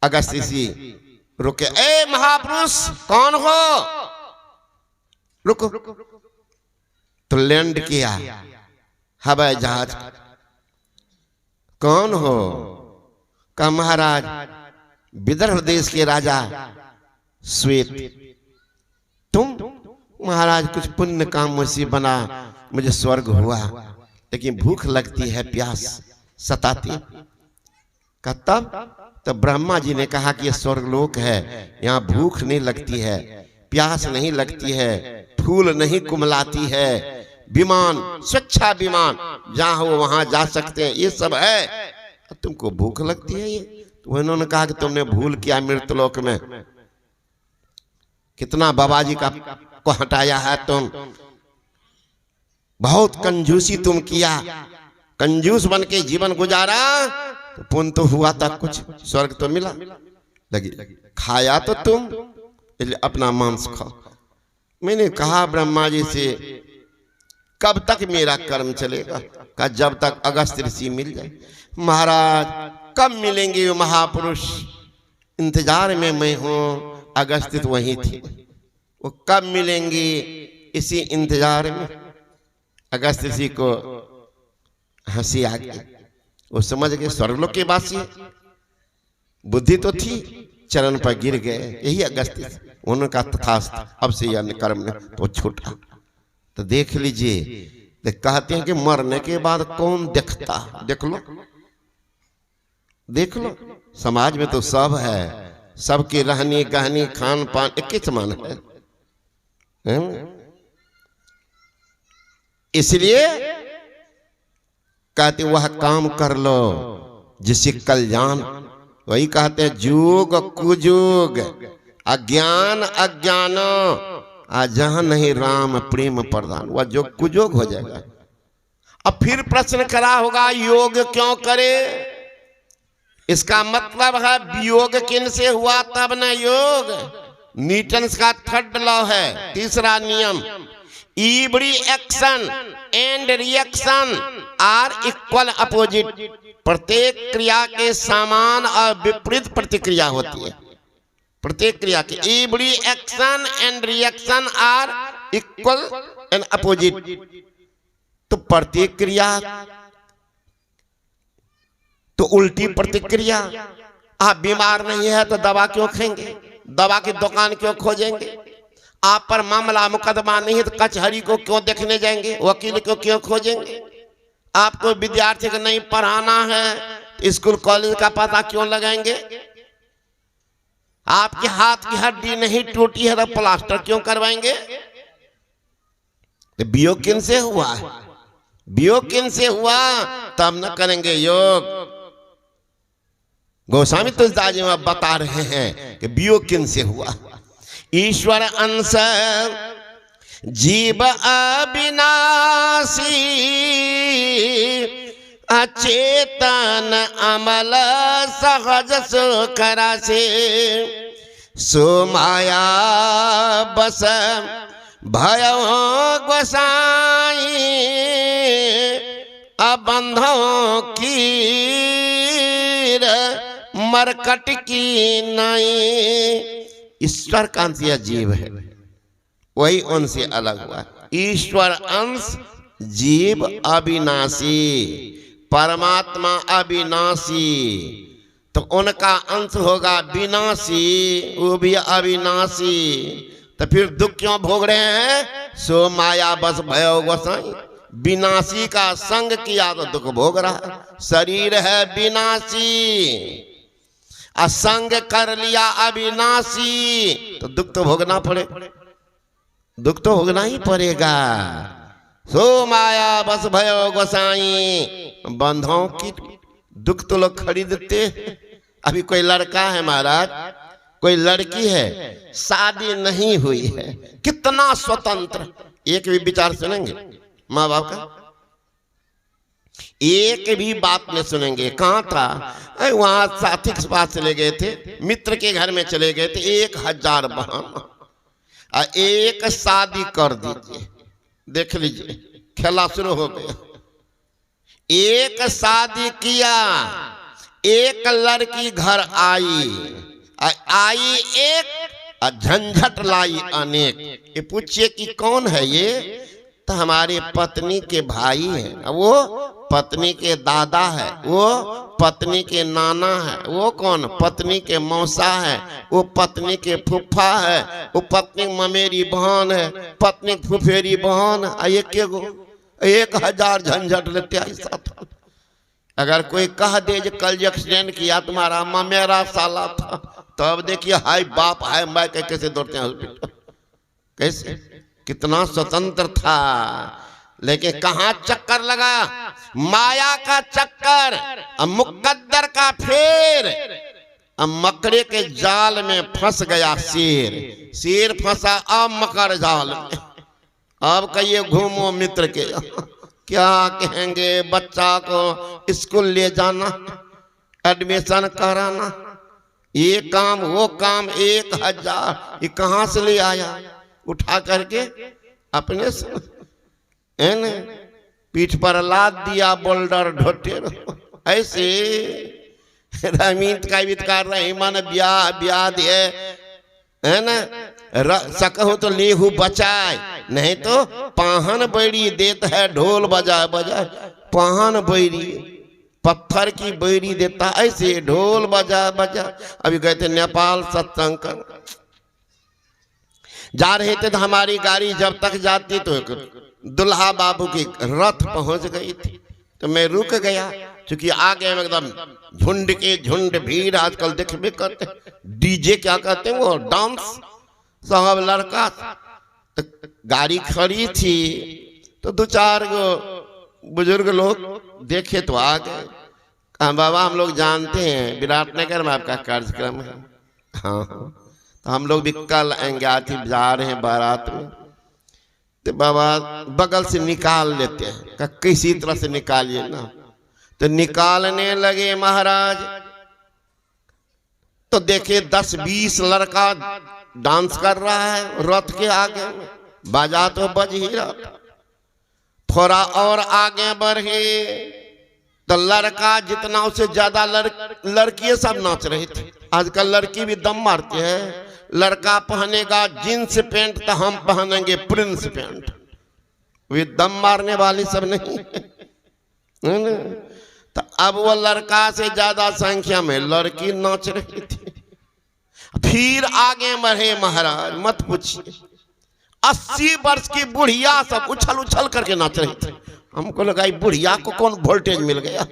Speaker 1: अगस्त ऋषि रुके, ए महापुरुष कौन हो? रुको। तो लैंड किया हवाई जहाज। कौन हो? कहा महाराज विदर्भ देश के राजा श्वेत। तुम? महाराज कुछ पुण्य काम मुझसे बना, मुझे स्वर्ग हुआ, लेकिन भूख लगती है, प्यास सताती। का तब ब्रह्मा जी ने कहा कि यह स्वर्गलोक है, यहाँ भूख नहीं लगती है, प्यास नहीं लगती है, फूल नहीं कुमलाती है, विमान स्वच्छ विमान जहाँ हो वहां जा सकते हैं, ये सब है, तुमको भूख लगती है ये? तो इन्होंने कहा कि तुमने भूल किया मृतलोक में, कितना बाबाजी का को हटाया है तुम, बहुत कंजूसी तुम किया, कंजूस बन के जीवन गुजारा, तो पुण्य तो हुआ था कुछ, स्वर्ग तो मिला, लगी खाया तो तुम, इसलिए अपना मांस खाओ। मैंने कहा ब्रह्मा जी से कब तक मेरा कर्म चलेगा? कहा जब तक अगस्त ऋषि मिल जाए। महाराज कब मिलेंगे वो महापुरुष? इंतजार में मैं हूं, अगस्त तो वही थी, वो कब मिलेंगे इसी इंतजार में। अगस्त ऋषि को हंसी आ गई, वो समझ गए स्वर्गलोक के वासी, बुद्धि तो थी, चरण पर गिर गए। यही अगस्त उनका तथास्तु, अब से यह कर्म ने तो छूटा। तो देख लीजिए, कहते हैं कि मरने के बाद कौन देखता? देख लो देख लो, समाज में तो सब है, सबकी रहनी गहनी खान पान एक ही समान है। इसलिए कहते वह काम कर लो जिससे कल्याण, वही कहते हैं जोग कुजोग, अज्ञान अज्ञान, जहां नहीं राम प्रेम प्रदान, वह जो कुजोग हो जाएगा। अब फिर प्रश्न खड़ा होगा योग क्यों करे? इसका मतलब है वियोग किन से हुआ तब न योग। न्यूटन का थर्ड लॉ है, तीसरा नियम, every action and reaction are equal opposite. प्रत्येक क्रिया के समान और विपरीत प्रतिक्रिया होती है। प्रत्येक क्रिया के every action and reaction are equal and opposite. तो प्रत्येक क्रिया तो उल्टी प्रतिक्रिया। आप बीमार नहीं है तो दवा क्यों खाएंगे? दवा की दुकान क्यों खोजेंगे? आप पर मामला मुकदमा नहीं है तो कचहरी को क्यों देखने जाएंगे? वकील को क्यों खोजेंगे? आपको विद्यार्थी को नहीं पढ़ाना है तो स्कूल कॉलेज का पता क्यों लगाएंगे? आपके हाथ की हड्डी नहीं टूटी है तो प्लास्टर क्यों करवाएंगे? तो वियोग किन से हुआ है? वियोग किन से हुआ तब न करेंगे योग। गोस्वामी तुलसीदास जी बता रहे हैं कि वियोग किन से हुआ। ईश्वर अंश जीव अविनाशी, अचेतन अमल सहज सुख राशि, सो माया बस भयो गोसाई, अबंधों की मरकट की नहीं। ईश्वर का अंश यह जीव है, वही उनसे अलग हुआ। ईश्वर अंश जीव अविनाशी, परमात्मा अविनाशी, तो उनका अंश होगा विनाशी, वो भी अविनाशी। तो फिर दुख क्यों भोग रहे हैं? सो माया बस भयो गोसाई। विनाशी का संग किया तो दुख भोग रहा है। शरीर है विनाशी, असंग कर लिया अविनाशी, तो दुख तो भोगना पड़े, दुख तो भोगना ही पड़ेगा। सो माया बस भयो गोसाई। बंधों की दुख तो लोग खरीदते। अभी कोई लड़का है महाराज, कोई लड़की है, शादी नहीं हुई है, कितना स्वतंत्र। एक भी विचार सुनेंगे माँ बाप का? एक भी बात में सुनेंगे? कहाँ था? वहां साथी के पास चले गए थे, मित्र के घर में चले गए थे, 1000 बहन, एक शादी कर दीजिए। देख लीजिए, खेला शुरू हो गया। एक शादी किया, एक लड़की घर आई, एक झंझट लाई अनेक। ये पूछिए कि कौन है ये? तो हमारे पत्नी के भाई हैं, वो पत्नी के दादा है, वो पत्नी के नाना है, वो कौन? पत्नी के मौसा है, वो पत्नी के फूफा है, वो पत्नी ममेरी बहन है, पत्नी फुफेरी बहन। एक 1000 झंझट लेते ऐसा। अगर कोई कह दे जो कल एक्सीडेंट किया तुम्हारा ममेरा साला था, तो अब देखिए हाय बाप हाय मैं कैसे दौड़ते हैं हॉस्पिटल। कैसे? कितना स्वतंत्र था। लेकिन कहाँ चक्कर लगा? माया का चक्कर, मुकद्दर का फेर। अब मकड़े के जाल में फंस गया शेर, शेर फंसा अब मकर जाल में। अब कहिए घूमो मित्र के, क्या कहेंगे? बच्चा को स्कूल ले जाना, एडमिशन कराना, ये काम वो काम, 1000 ये कहाँ से ले आया? उठा करके अपने से है न पीठ पर लाद दिया बोल्डर ढोटेर। ऐसे रमीत का वित्कार रहीमन ब्याह ब्याह है न, सकहो तो लेहू बचाए, नहीं तो पाहन बैरी देता है ढोल बजा बजा। पाहन बैरी पत्थर की बैरी देता, ऐसे ढोल बजा बजा। अभी गए थे नेपाल सत्संग कर, जा रहे थे तो हमारी गाड़ी जब तक जाती तो दुल्हा बाबू की रथ पहुंच गई थी, तो मैं रुक गया। क्योंकि आगे में एकदम झुंड के झुंड भीड़ आजकल देखबे करते। डीजे क्या कहते हैं वो, डांस सब लड़का। तो गाड़ी खड़ी थी तो 2-4 गो बुजुर्ग लोग देखे तो आ गए। कहा बाबा हम लोग जानते हैं विराटनगर में आपका कार्यक्रम है। हाँ हाँ, तो हम लोग भी कल अंगाती जा रहे हैं बारात में। तो बाबा बगल से निकाल लेते हैं। कहा किसी तरह से निकालिए ना। तो निकालने लगे महाराज, तो देखे 10-20 लड़का डांस कर रहा है रथ के आगे में। बाजा तो बज ही रहा था। थोड़ा और आगे बढ़े तो लड़का जितना उससे ज्यादा लड़कियां सब नाच रही थी। आजकल लड़की भी दम मारती है। लड़का पहनेगा जींस पैंट तो हम पहनेंगे प्रिंस पैंट। वे दम मारने वाली सब नहीं है ना। तो अब वो लड़का से ज्यादा संख्या में लड़की नाच रही थी। फिर आगे बढ़े महाराज, मत पूछिए 80 वर्ष की बुढ़िया सब उछल उछल करके नाच रही थी। हमको लगा बुढ़िया को कौन वोल्टेज मिल गया।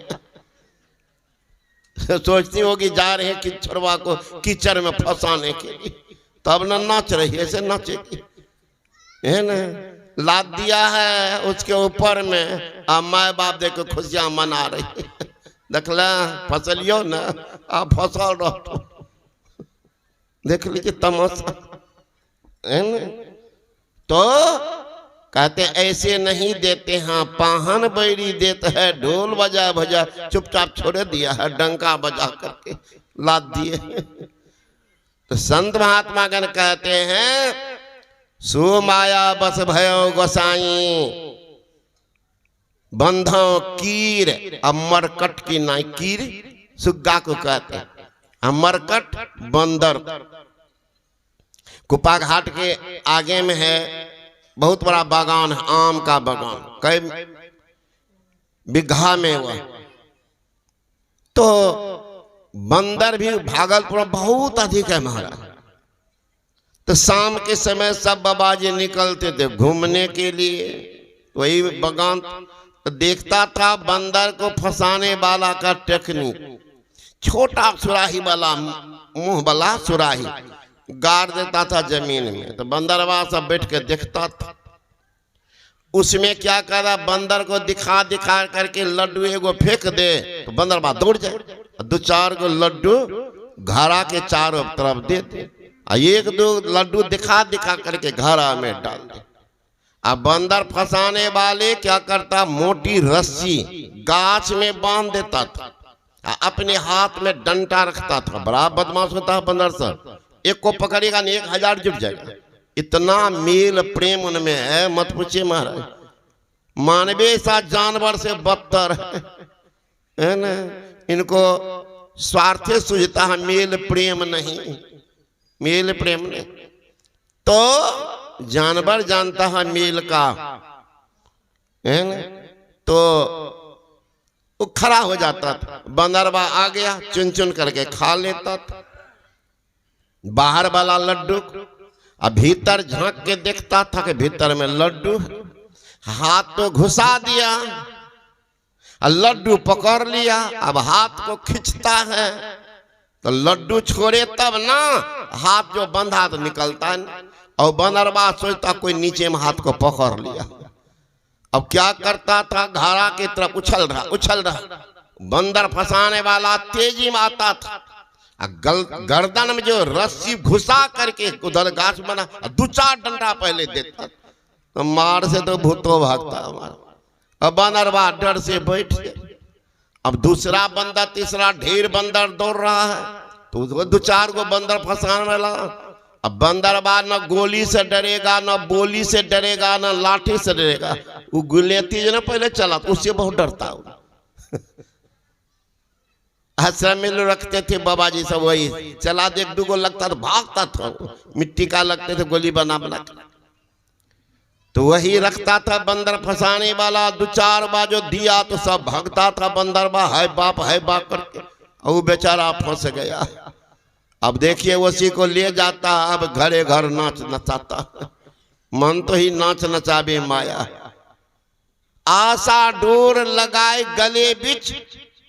Speaker 1: सोचती होगी जा रहे किचड़वा को कीचड़ में फंसाने के लिए, तब न नाच रही, ऐसे नाचेगी है ना। लाद दिया है उसके ऊपर में, अब माँ बाप देखो खुशियां मना रही। देखला फसलियो ना, आप फसल रहो। देख लीजिए तमाशा है ना। तो कहते ऐसे नहीं देते हैं, पाहन बैरी देते है, ढोल बजा बजा चुपचाप छोड़ दिया है, डंका बजा करके लाद दिए। तो संत महात्मा गण कहते हैं सो माया बस भयो गोसाई। बंधो कीर, अब मरकट की नाई, कीर सुग्गा को कहते हैं, मरकट बंदर। कुप्पा घाट के आगे में है बहुत बड़ा बागान, आम का बागान, कई बिघा में हुआ। तो बंदर भी भागलपुर बहुत अधिक है महाराज। तो शाम के समय सब बाबा जी निकलते थे घूमने के लिए वही बागान। तो देखता था बंदर को फंसाने वाला का टेक्निक, छोटा सुराही वाला, मुंह वाला सुराही गाड़ देता था जमीन में। तो बंदरवा सब बैठ के देखता था। उसमें क्या करा, बंदर को दिखा दिखा करके लड्डू एगो फेंक दे तो बंदरवा दौड़ जाए, 2-4 गो लड्डू घड़ा के चारों तरफ दे दे, एक दो लड्डू दिखा दिखा करके घड़ा में डाल दे। अब बंदर फंसाने वाले क्या करता, मोटी रस्सी गाछ में बांध देता था, अपने हाथ में डंडा रखता था। बड़ा बदमाश होता है बंदर सर, एक को पकड़ेगा नहीं 1000 जुट जाएगा। इतना मेल प्रेम उनमें है मत पूछिए महाराज। मानवीय सा जानवर से बदतर है ना, इनको स्वार्थे सूझता है, मेल प्रेम नहीं, मेल प्रेम नहीं। तो जानवर जानता है मेल का, है ना। तो वो खड़ा हो जाता था, बंदरवा आ गया चुन चुन करके खा लेता था बाहर वाला लड्डू। अब भीतर झांक के देखता था कि भीतर में लड्डू, हाथ तो घुसा दिया, लड्डू पकड़ लिया। अब हाथ को खींचता है तो लड्डू छोड़े तब ना, हाथ जो बंधा तो निकलता है। और बंदरवा सोचता कोई नीचे में हाथ को पकड़ लिया। अब क्या करता था, घड़ा की तरफ उछल रहा। बंदर फंसाने वाला तेजी में आता था, गर्दन में जो रस्सी घुसा करके उधर गाछ बना, 2-4 डंडा पहले देता तो मार से तो भूतो भागता हमारा। अब बंदरवा डर से बैठ गया। अब दूसरा बंदर, तीसरा, ढेर बंदर दौड़ रहा है तो 2-4 गो बंदर फंसाने वाला। अब बंदरवा न गोली से डरेगा, न बोली से डरेगा, न लाठी से डरेगा। वो गुलेती जो ना पहले चला तो उससे बहुत डरता हूँ। आश्रम में लोग रखते थे बाबा जी सब, वही चला दे 1-2 गो लगता तो भागता था, मिट्टी का लगते थे गोली बना बना के। तो वही रखता था बंदर फंसाने वाला। 2-4 बार जो दिया तो सब भागता था बंदरवा, है बाप करके, और वो बेचारा फंस गया। अब देखिए उसी को ले जाता, अब घरे घर नाच नचाता, मन तो ही नाच नचाबे माया। आशा डोर लगाए गले बिच,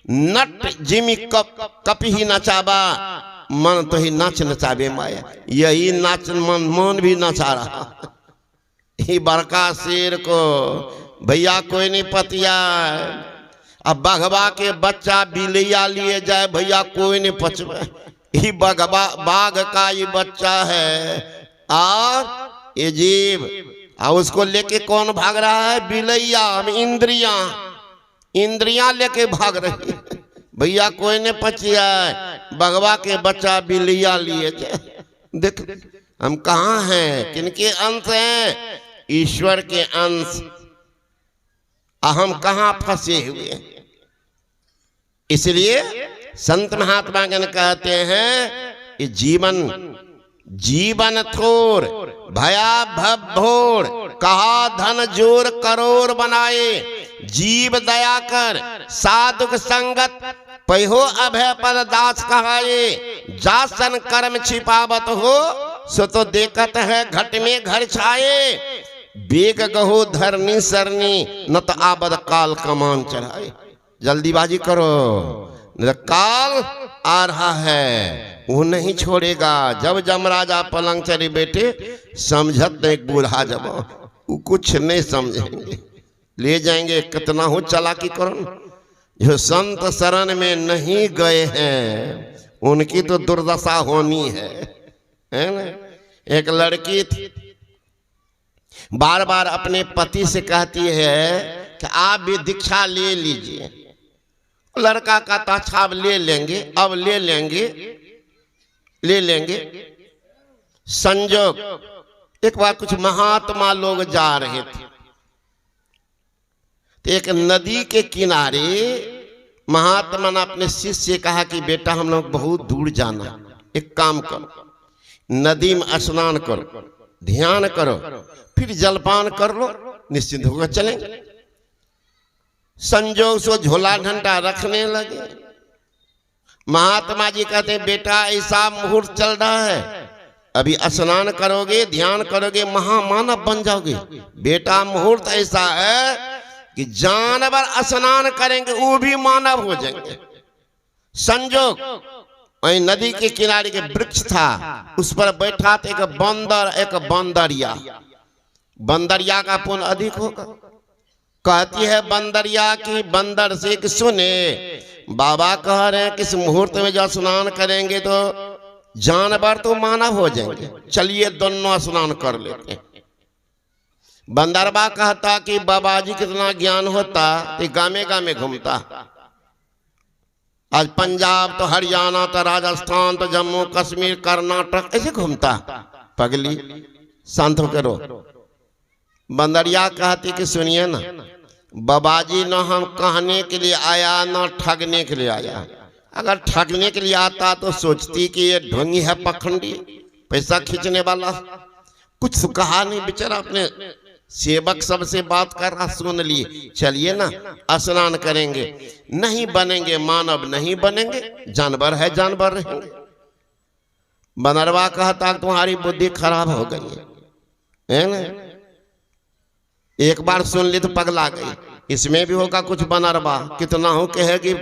Speaker 1: नट जिमी कपही नचाबा, मन तो ही नाच नचाबे माया। यही नाच मन भी नचा रहा। ही बड़का शेर को भैया कोई नहीं पतिया, अब बघवा के बच्चा बिलैया लिए जाए भैया कोई नहीं पचवे। ही बघवा बाघ का ये बच्चा है और ये जीव, और उसको लेके कौन भाग रहा है, बिलैया, इंद्रियां लेके भाग रही। भैया कोई ने पचिया, बगवा के बच्चा बिलिया लिए जाए। देख हम कहाँ हैं, किनके अंश हैं, ईश्वर के अंश। हम कहाँ फंसे हुए। इसलिए संत महात्मा गण कहते हैं कि जीवन थोर भया भोर, कहा धन जोर करोड़ बनाए, जीव दया कर साधुक संगत, पैहो अभय पद दास कहाए, जासन कर्म छिपावत हो, सो तो देखत है घट में घर छाए, बेग गहो धरनी सरनी, न तो आबद काल कमान चढ़ाए। जल्दीबाजी करो, काल आ रहा है, वो नहीं छोड़ेगा। जब जमराजा पलंग चढ़े बेटे, समझत एक बूढ़ा जब वो कुछ नहीं समझेंगे, ले जाएंगे। कितना हो चालाकी करो। जो संत शरण में नहीं गए हैं उनकी तो दुर्दशा होनी है ना। एक लड़की थी, बार बार अपने पति से कहती है कि आप भी दीक्षा ले लीजिए। लड़का कहता अच्छा अब ले लेंगे, अब ले लेंगे। संजोग एक बार कुछ महात्मा लोग जा रहे थे, एक नदी के किनारे महात्मा ने अपने शिष्य से कहा कि बेटा हम लोग बहुत दूर जाना, एक काम करो, नदी में स्नान करो, ध्यान करो, फिर जलपान कर लो, निश्चिंत होकर चलेंगे। संजोग से झोला डंडा रखने लगे। महात्मा जी कहते बेटा ऐसा मुहूर्त चल रहा है, अभी स्नान करोगे, ध्यान करोगे, महामानव बन जाओगे। बेटा मुहूर्त ऐसा है कि जानवर स्नान करेंगे वो भी मानव हो जाएंगे। संजोग वही नदी के किनारे के वृक्ष था, उस पर बैठा था एक बंदर, एक बंदरिया। बंदरिया का पुण्य अधिक होगा। कहती है बंदरिया की बंदर से कि सुने बाबा कह रहे हैं कि इस मुहूर्त में जो स्नान करेंगे तो जानवर तो मानव हो जाएंगे, चलिए दोनों स्नान कर लेते हैं। बंदरबा कहता कि बाबा जी कितना ज्ञान होता तो गामे गामे घूमता। आज पंजाब तो हरियाणा तो राजस्थान तो जम्मू कश्मीर कर्नाटक ऐसे घूमता। पगली शांत होकर रो। बंदरिया कहती कि सुनिए ना बाबा जी न हम कहने के लिए आया न ठगने के लिए आया। अगर ठगने के लिए आता तो सोचती कि ये ढोंगी है, पखंडी, पैसा खींचने वाला। कुछ कहा नहीं बेचारा, अपने सेवक सबसे बात कर रहा, सुन लिए। चलिए ना स्नान करेंगे, नहीं बनेंगे मानव नहीं बनेंगे, जानवर है जानवर रहेंगे। बनरवा कहता तुम्हारी बुद्धि खराब हो गई है ना, एक बार सुन ली तो पगला गई। इसमें भी होगा कुछ बनरवा, कितना हो कहेगी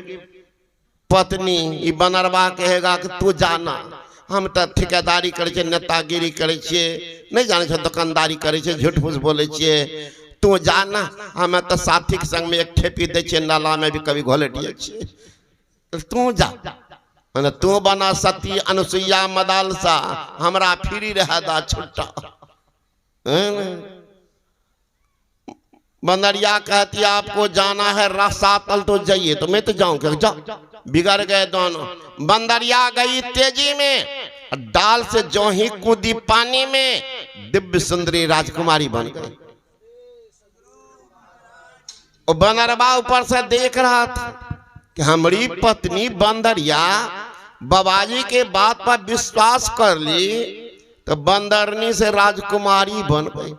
Speaker 1: पत्नी, ये बनरवा कहेगा कि तू जाना हम तो ठेकेदारी करे छे, नेतागिरी करे छे, नहीं जाने छे दुकानदारी करे छे, झूठ फूस बोले छे, तू जाना हमें तो साथी के संग में एक ठेपी दे छे, नाला में भी कभी घोले दिए छे, तू जा। मैंने तू बना सती अनुसुईया मदालसा, हमरा फ्री रह दा छुट्टा। बंदरिया कहती आपको जाना है रसातल तो जाइए, तो मैं तो जाऊंगा, जाओ। बिगड़ गए दोनों। बंदरिया गई तेजी में, डाल से जो ही कूदी पानी में, दिव्य सुंदरी राजकुमारी बन गई। और बनरवा ऊपर से देख रहा था कि हमारी पत्नी बंदरिया बाबाजी के बात पर विश्वास कर ली, तो बंदरनी से राजकुमारी बन गई।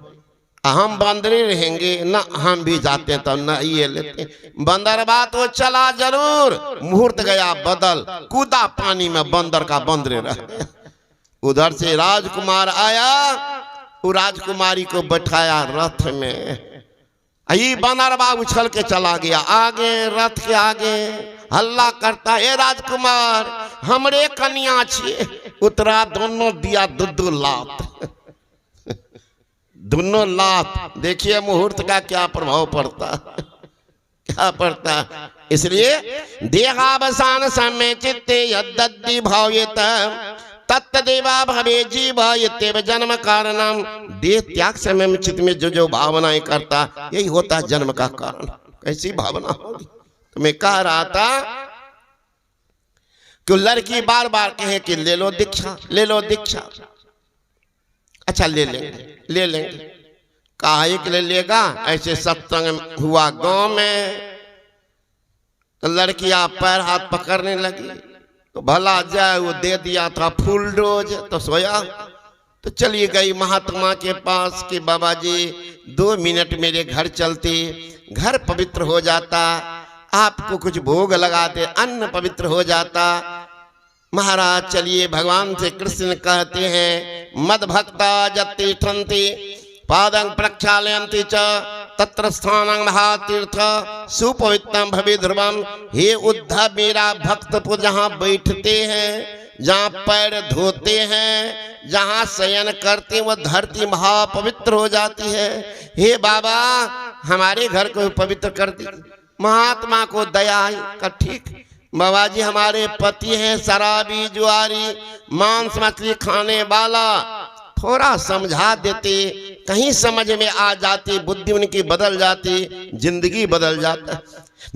Speaker 1: हम बंदरे रहेंगे ना, हम भी जाते हैं तो न ये लेते। बंदरवा तो चला जरूर, मुहूर्त गया बदल, कूदा पानी में, बंदर का बंदरे रह गया। उधर से राजकुमार आया, वो राजकुमारी को बैठाया रथ में। ये बनरवा उछल के चला गया आगे, रथ के आगे हल्ला करता, हे राजकुमार हमरे कन्या छे। उतरा, दोनों दिया दो लात, दोनों लात। देखिए मुहूर्त का क्या प्रभाव पड़ता, क्या पड़ता। इसलिए देहावसान समय चित्ते यद्दि भाव्यत तत्तदेवा भवे जीव जन्म कारणम। देह त्याग समय में चित्त में जो भावनाएं करता, यही होता जन्म का कारण। कैसी भावना होगी। तो मैं कह रहा था कि लड़की बार बार कहे कि ले लो दीक्षा, ले लो दीक्षा। अच्छा ले लेंगे, काहे के लिए लेगा। ऐसे सत्संग हुआ गांव में, तो लड़कियां पैर हाथ पकड़ने लगी, तो भला जाए वो दे दिया था फुल डोज, तो सोया। तो चली गई महात्मा के पास कि बाबा जी 2 मिनट मेरे घर चलते, घर पवित्र हो जाता, आपको कुछ भोग लगाते, अन्न पवित्र हो जाता। महाराज चलिए, भगवान से कृष्ण कहते हैं मद भक्ता जतिष्ठन्ति पादं प्रक्षालयन्ति च तत्र स्थानं महातीर्थ सुपवित्रं भवे ध्रुवम। हे उद्धव मेरा भक्त जहाँ बैठते हैं, जहाँ पैर धोते हैं, जहाँ शयन करते वह धरती महापवित्र हो जाती है। हे बाबा हमारे घर को पवित्र कर दी। महात्मा को दया आई, का ठीक बाबा जी हमारे पति हैं शराबी जुआरी मांस मछली खाने वाला, थोड़ा समझा देते, कहीं समझ में आ जाती, बुद्धि उनकी बदल जाती, जिंदगी बदल जाता,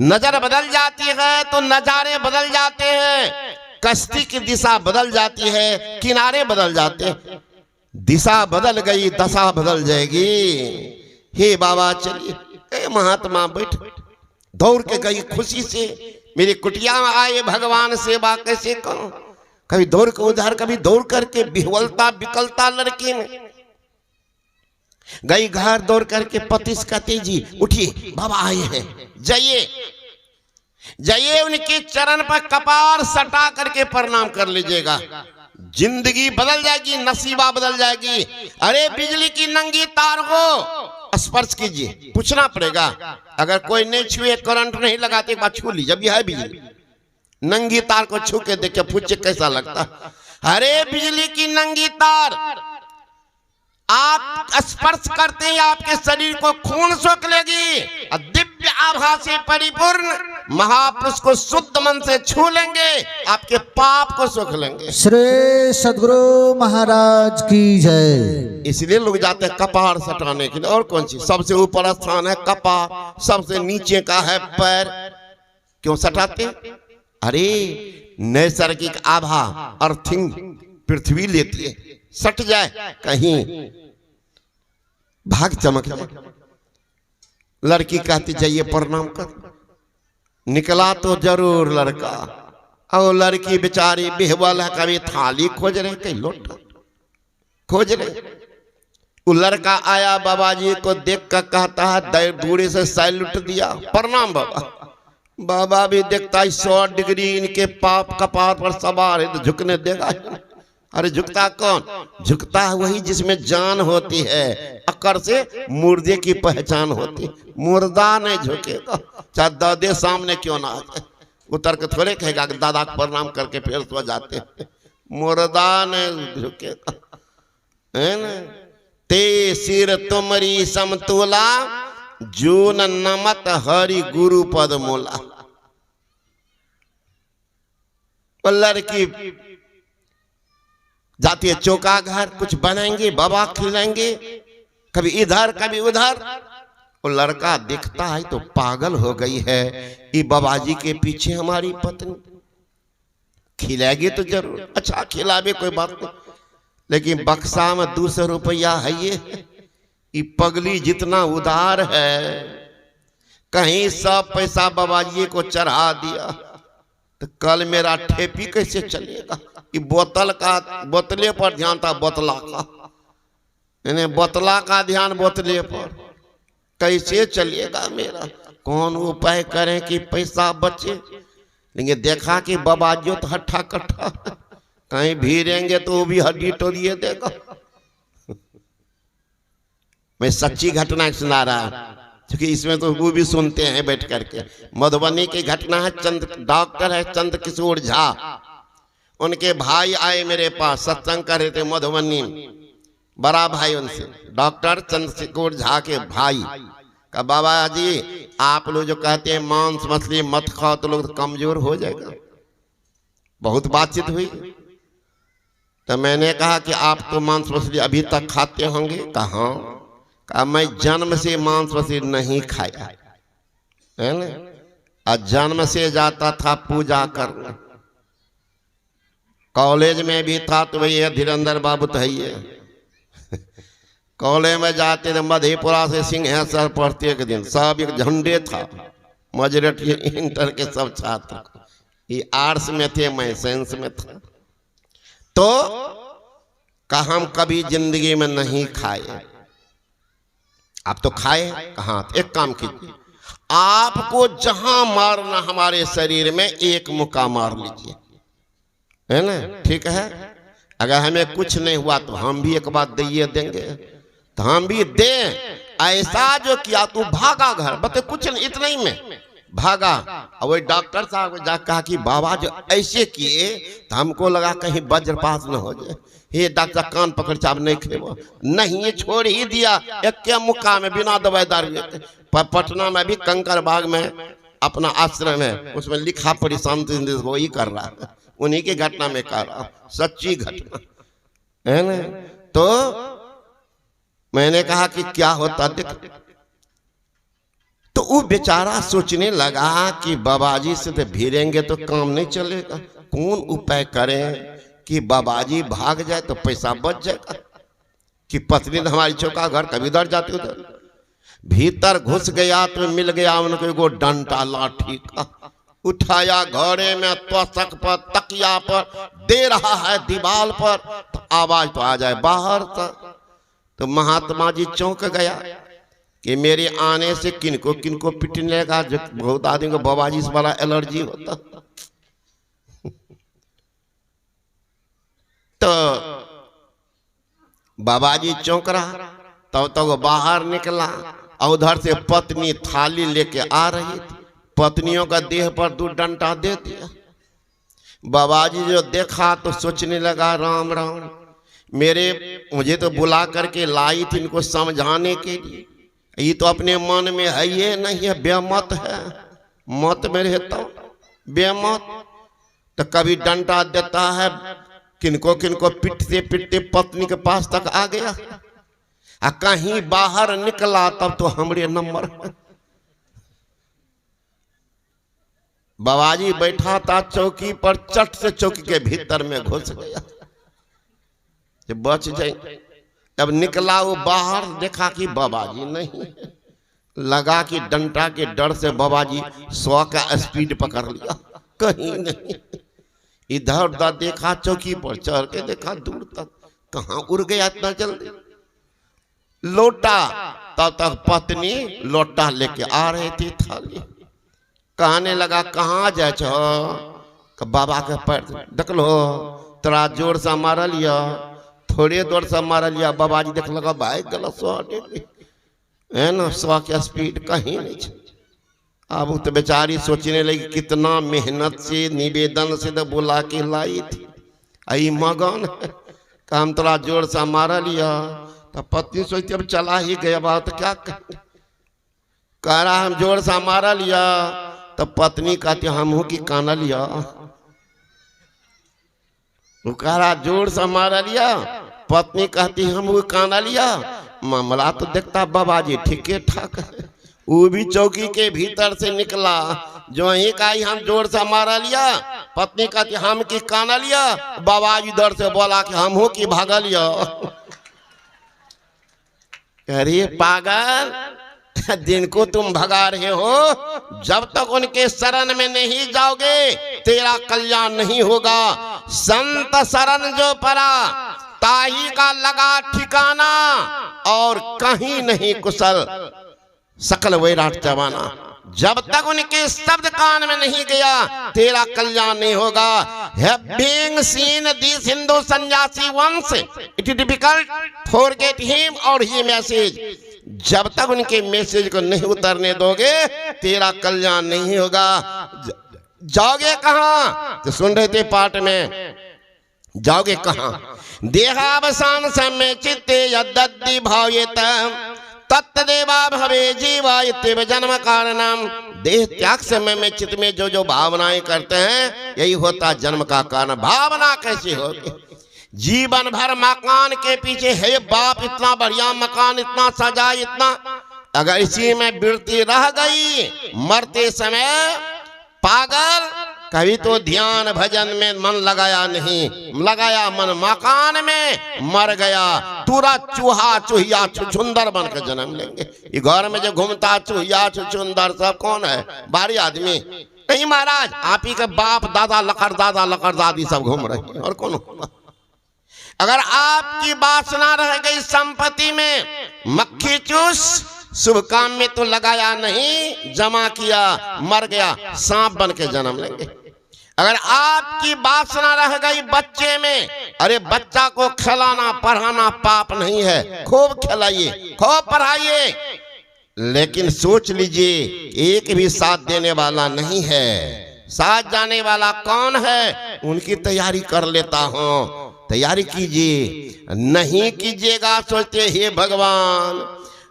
Speaker 1: नजर बदल जाती है तो नजारे बदल जाते हैं, कश्ती की दिशा बदल जाती है, किनारे बदल जाते हैं। दिशा बदल गई, दशा बदल जाएगी। हे बाबा चलिए, महात्मा बैठ दौड़ के गई खुशी से, मेरी कुटिया में आए भगवान, सेवा कैसे करूं। कभी दौड़ के उधर, कभी दौड़ करके बिहवलता विकलता लड़की में गई घर, दौड़ करके पति से कहते जी उठिए बाबा आए हैं, जाइए जाइए उनके चरण पर कपार सटा करके प्रणाम कर लीजिएगा, जिंदगी बदल जाएगी, नसीबा बदल जाएगी। अरे बिजली की नंगी तार को स्पर्श कीजिए, पूछना पड़ेगा, अगर कोई नहीं छुए, करंट नहीं लगाते, एक बार छू लीजिए, अभी है बिजली, नंगी तार को छू के देखिए, पूछे कैसा लगता। अरे बिजली की नंगी तार, आप स्पर्श करते हैं आपके शरीर को खून सोख लेगी, दिव्य आभा से परिपूर्ण महापुरुष को शुद्ध मन से छू लेंगे, आपके पाप को सोख लेंगे।
Speaker 2: श्री सद्गुरु महाराज की जय।
Speaker 1: इसलिए लोग जाते हैं कपार सटाने के लिए। और कौन सी सबसे ऊपर स्थान है कपार, सबसे नीचे का है पैर, क्यों सटाते? अरे नैसर्गिक आभा अर्थिंग पृथ्वी लेती है, सट जाए कहीं भाग चमक जाए। लड़की कहती जाइए प्रणाम कर, निकला तो जरूर लड़का, और लड़की बेचारी बेहवल है, कभी थाली खोज रहे, कहीं लोटा खोज रहे। वो लड़का आया, बाबा जी को देख कर कहता है, दूरी से सैल्यूट दिया, प्रणाम बाबा। बाबा भी देखता है 100 डिग्री इनके पाप कपार पर सवार है, तो झुकने देगा? अरे झुकता कौन? झुकता है वही जिसमें जान होती है, अकर से मुर्दे की पहचान होती। मुर्दा नहीं झुकेगा, चाहे दादे सामने क्यों ना आ जाए, उतर के थोड़े कहेगा कि दादा को प्रणाम करके फिर सो जाते हैं। मुर्दा नहीं झुकेगा, है ना। ते सिर तुमरी समतोला, जून नमत हरि गुरु पद मोला। लड़की जाती है चौका घर, कुछ बनाएंगे, बाबा खिलाएंगे, कभी इधर कभी उधर। वो लड़का दिखता है तो पागल हो गई है, ये बाबा जी के पीछे हमारी पत्नी खिलाएगी तो जरूर, अच्छा खिलावे कोई बात नहीं, लेकिन बक्सा में 200 रुपया है, ये पगली जितना उदार है, कहीं सब पैसा बाबा जी को चढ़ा दिया तो कल मेरा ठेपी कैसे चलेगा। ये बोतले पर ध्यान था, बोतला का, यानी बोतला का ध्यान बोतले पर, कैसे चलेगा मेरा। कौन उपाय करें कि पैसा बचे, लेकिन देखा कि बाबा जो तो हट्ठा कट्ठा, कहीं भीरेंगे तो वो भी हड्डी टोरिए देगा। मैं सच्ची घटना सुना रहा, क्योंकि इसमें तो वो भी सुनते हैं बैठ करके। मधुबनी की घटना है, डॉक्टर है चंद्र किशोर झा, उनके भाई आए मेरे पास, सत्संग कर रहे थे मधुबनी, बड़ा भाई उनसे, डॉक्टर चंद्रशेखर झा के भाई का, बाबा जी आप लोग जो कहते हैं मांस मछली मत खाओ तो लोग कमजोर हो जाएगा। बहुत बातचीत हुई, तो मैंने कहा कि आप तो मांस मछली अभी तक खाते होंगे? कहा मैं जन्म से मांस मछली नहीं खाया है ना, और जन्म से जाता था पूजा करने, कॉलेज में भी था तो भैया धीरेन्द्र बाबू तो है, कॉलेज में जाते थे मधेपुरा से सिंहेश्वर पढ़ते एक दिन, सब एक झंडे था, मेजॉरिटी इंटर के सब छात्र, ये आर्ट्स में थे, मैं साइंस में था। तो कहा हम कभी जिंदगी में नहीं खाए, आप तो खाए कहाँ? एक काम कीजिए, आपको जहां मारना हमारे शरीर में एक मुक्का मार लीजिए, है ना, ठीक है। अगर हमें कुछ नहीं हुआ तो हम भी एक बात दिए देंगे, तो हम भी दें। ऐसा जो किया तू भागा घर, बता कुछ नहीं, इतना ही में भागा। और वही डॉक्टर साहब को जा कहा कि बाबा जो ऐसे किए तो हमको लगा कहीं वज्रपात न हो जाए, हे डॉक्टर कान पकड़ चाप नहीं खेबो, नहीं ये छोड़ ही दिया एक क्या मुक्का में बिना दवाई दारू। पटना में भी कंकर बाग में अपना आश्रम है, उसमें लिखा पड़ी शांति वो ही कर रहा है, उन्हीं की घटना में कर रहा, सच्ची घटना है ना। तो मैंने कहा कि क्या होता देख, तो वो बेचारा सोचने लगा कि बाबाजी से तो भिड़ेंगे तो काम नहीं चलेगा, कौन उपाय करें कि बाबाजी भाग जाए तो पैसा बच जाएगा, कि पत्नी हमारी चौका घर कभी उधर जाती उधर। भीतर घुस गया तो मिल गया उनको एगो डंटा लाठी का। उठाया घोड़े में तोशक पर तकिया पर दे रहा है दीवार पर, तो आवाज तो आ जाए बाहर तक। तो महात्मा जी चौंक गया कि मेरे आने से किनको किनको पिटने लगा। जो बहुत आदमी को बाबाजी से बड़ा एलर्जी होता। तो बाबाजी चौंक रहा, तब तक बाहर निकला और उधर से पत्नी थाली लेके आ रही थी। पत्नियों का देह पर 2 डंडा दे दिया। बाबाजी जो देखा तो सोचने लगा राम राम, मुझे तो बुला करके लाई थी इनको समझाने के लिए, ये तो अपने मन में है ये नहीं है, बेमत है। मत में रहता बेमत तो कभी डंडा देता है, किनको किनको पिटते पिटते पत्नी के पास तक आ गया। कहीं बाहर निकला तब तो हमरे नंबर। बाबाजी बैठा था चौकी पर, चट से चौकी के भीतर में घुस गया, बच जाए। अब निकला वो बाहर, देखा कि बाबाजी नहीं, लगा कि डंडा के डर से बाबाजी 100 का स्पीड पकड़ लिया, कहीं नहीं। इधर उधर देखा, चौकी पर चढ़ के देखा दूर तक, कहाँ उड़ गया इतना जल्दी। लोटा, तब तक पत्नी लोटा लेके आ रही थी थाली। कहने लगा कहाँ जाए छो? बाबा के पैर देख लो, तोरा जोर से मार लिया, थोड़े दूर से मार लिया। बाबाजी देख लगा भाई गलत 100 है ना, 100 की स्पीड कहीं नहीं। अब तो बेचारी सोचने लगी कितना मेहनत से निवेदन से तो बुला के लाई थी, आई मगन काम तोरा जोर से मार लिया। तो पत्नी सोचती अब चला ही गया बात, क्या कह रहा हम जोर से मार लिया। तो पत्नी कहती हम हूं कि काना लिया। वो कह रहा जोर से मार लिया, पत्नी कहती हम वो काना लिया। मामला तो देखता बाबाजी ठीक ठाक है। वो भी चौकी के भीतर से निकला, जो ही कही हम जोर से मारा लिया, पत्नी कहती हम की काना लिया। बाबाजी इधर से बोला कि हम हूं कि भागा लिया। अरे पागल, दिन को तुम भगा रहे हो, जब तक उनके शरण में नहीं जाओगे तेरा कल्याण नहीं होगा। संत शरण जो पड़ा ताही का लगा ठिकाना, और कहीं नहीं कुशल सकल वैराट जवाना। जब तक उनके शब्द कान में नहीं गया तेरा कल्याण नहीं होगा। Having seen this Hindu सन्यासी once, it is difficult forget him और ही मैसेज। जब तक उनके मैसेज को नहीं उतरने दोगे तेरा कल्याण नहीं होगा। जाओगे कहाँ? तो सुन रहे थे पाठ में, जाओगे कहाँ? देहावसान समय चित्ते यद्दद्धि भावेत तत्देवा भवे जीवा इत्येव जन्म कारणम। देह त्याग समय में चित्त में जो जो भावनाएं करते हैं यही होता जन्म का कारण। भावना कैसी होगी? जीवन भर मकान के पीछे है बाप इतना बढ़िया मकान, इतना सजा, इतना, अगर इसी में वृत्ति रह गई मरते समय पागल, कभी तो ध्यान भजन में मन लगाया नहीं, लगाया मन मकान में, मर गया तुरंत चूहा चूहिया छुछुंदर बन के जन्म लेंगे। ये घर में जो घूमता चूहिया छुछुंदर सब कौन है? बाहरी आदमी नहीं महाराज, आप ही के बाप दादा लकड़ दादी सब घूम रहे हैं, और कौन? अगर आपकी वासना रह गई संपत्ति में, मक्खी चूस, शुभ काम में तो लगाया नहीं, जमा किया, मर गया, सांप बन के जन्म लेंगे। अगर आपकी वासना रह गई बच्चे में, अरे बच्चा को खिलाना पढ़ाना पाप नहीं है, खूब खिलाइए, खूब पढ़ाइए, लेकिन सोच लीजिए एक भी साथ देने वाला नहीं है। साथ जाने वाला कौन है? उनकी तैयारी कर लेता हूं। तैयारी कीजिए, नहीं कीजिएगा सोचते हे भगवान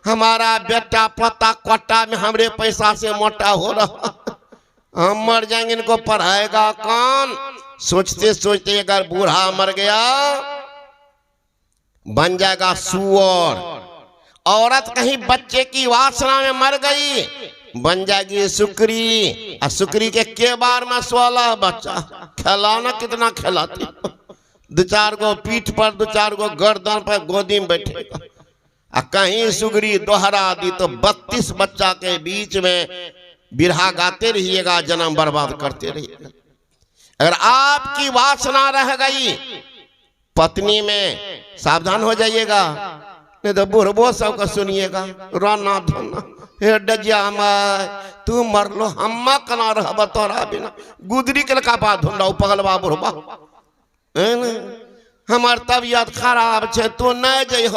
Speaker 1: हमारा बेटा पता कोटा में हमरे पैसा से मोटा हो रहा, हम मर जाएंगे, इनको पढ़ाएगा कौन? सोचते सोचते अगर बूढ़ा मर गया बन जाएगा सुअर। औरत कहीं बच्चे की वासना में मर गई बन जाएगी सुकरी, और सुकरी के बार में 16 बच्चा। खिलाना कितना खिलाती, 2-4 गो पीठ पर, 2-4 गो गर्दन पर, गोदी में बैठेगा, कहीं सुगरी दोहरा दी तो 32 बच्चा के बीच में बिरहा गाते रहिएगा, जन्म बर्बाद करते रहिएगा। अगर आपकी वासना रह गई पत्नी में, सावधान हो जाइएगा, नहीं तो बुढ़बो सबका सुनिएगा। रोना धोना हे डजिया माय तू मर लो, हम कना रह तोरा बिना गुदरी के लका बात धुंडा पगलवा बुढ़बा हमार तबियत खराब छे, तू नहीं जइह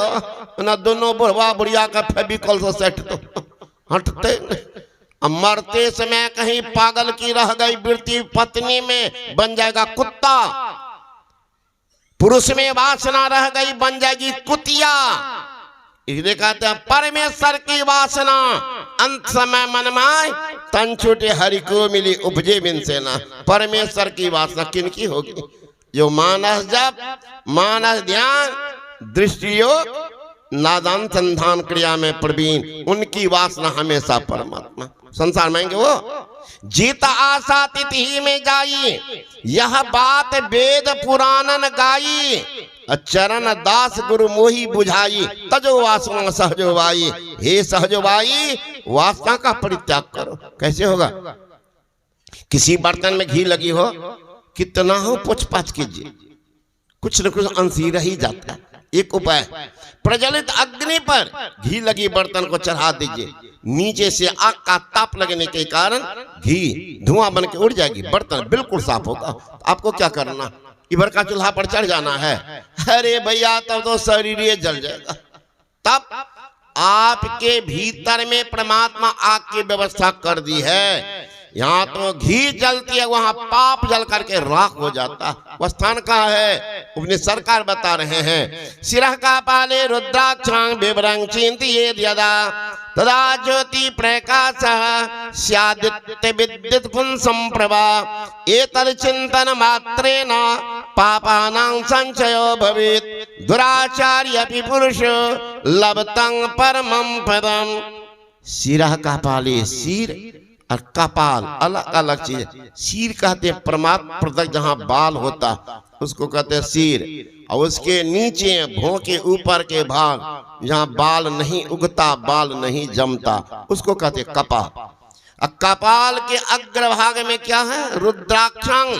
Speaker 1: ना, दोनों बुढ़वा बुढ़िया का फेविकॉल से सेट तो हटते। मरते समय कहीं पागल की रह गई वृत्ति पत्नी में, बन जाएगा कुत्ता। पुरुष में वासना रह गई, बन जाएगी कुतिया। इसलिए कहते हैं परमेश्वर की वासना अंत समय मन माय, तन छूटे हरि को मिली उपजे बिन से ना। परमेश्वर की वासना किनकी होगी? जो मानस जप, मानस ध्यान, दृष्टि योग, नादान संधान क्रिया में प्रवीण, उनकी वासना हमेशा परमात्मा। संसार मांगे वो जीत आशा तिथि में जाई, यह बात वेद पुराणन गाई। चरण दास गुरु मोही बुझाई, तजो वासना Sahajo by. Hey Sahajo by, वासना का परित्याग करो। कैसे होगा? किसी बर्तन में घी लगी हो, कितना हो पूछ पाछ कीजिए, कुछ न कुछ अंश ही रह जाता है। एक उपाय, प्रज्वलित अग्नि पर घी लगी बर्तन को चढ़ा दीजिए, नीचे से आग का ताप लगने के कारण घी धुआं बन के उड़ जाएगी, बर्तन बिल्कुल साफ होगा। आपको क्या करना, इबर का चूल्हा पर चढ़ जाना है। अरे भैया तब तो शरीर ये जल जाएगा। तब आपके भीतर में परमात्मा आग की व्यवस्था कर दी है। यहाँ तो घी जलती है, वहां पाप जल करके राख हो जाता। वह स्थान कहाँ है? उपनिषद सरकार बता रहे हैं। सिरह का पाले रुद्राक्षां विवरं चिंतियेद यदा, तदा ज्योति प्रकाशः स्यादित्य विद्युत पुंसं प्रभा। एतद् चिंतन मात्रेण पापानां संचयो भवेत्, दुराचार्यपि पुरुषो लभतं परमं पदम्। सिरह का पाले, सिर और कपाल अलग अलग चीज। सिर कहते हैं परमात्मा प्रदक जहां बाल होता उसको कहते हैं सिर, और उसके नीचे भौं के ऊपर के भाग जहां बाल नहीं उगता, बाल नहीं जमता, उसको कहते हैं कपाल। कपाल के अग्रभाग में क्या है? रुद्राक्षं,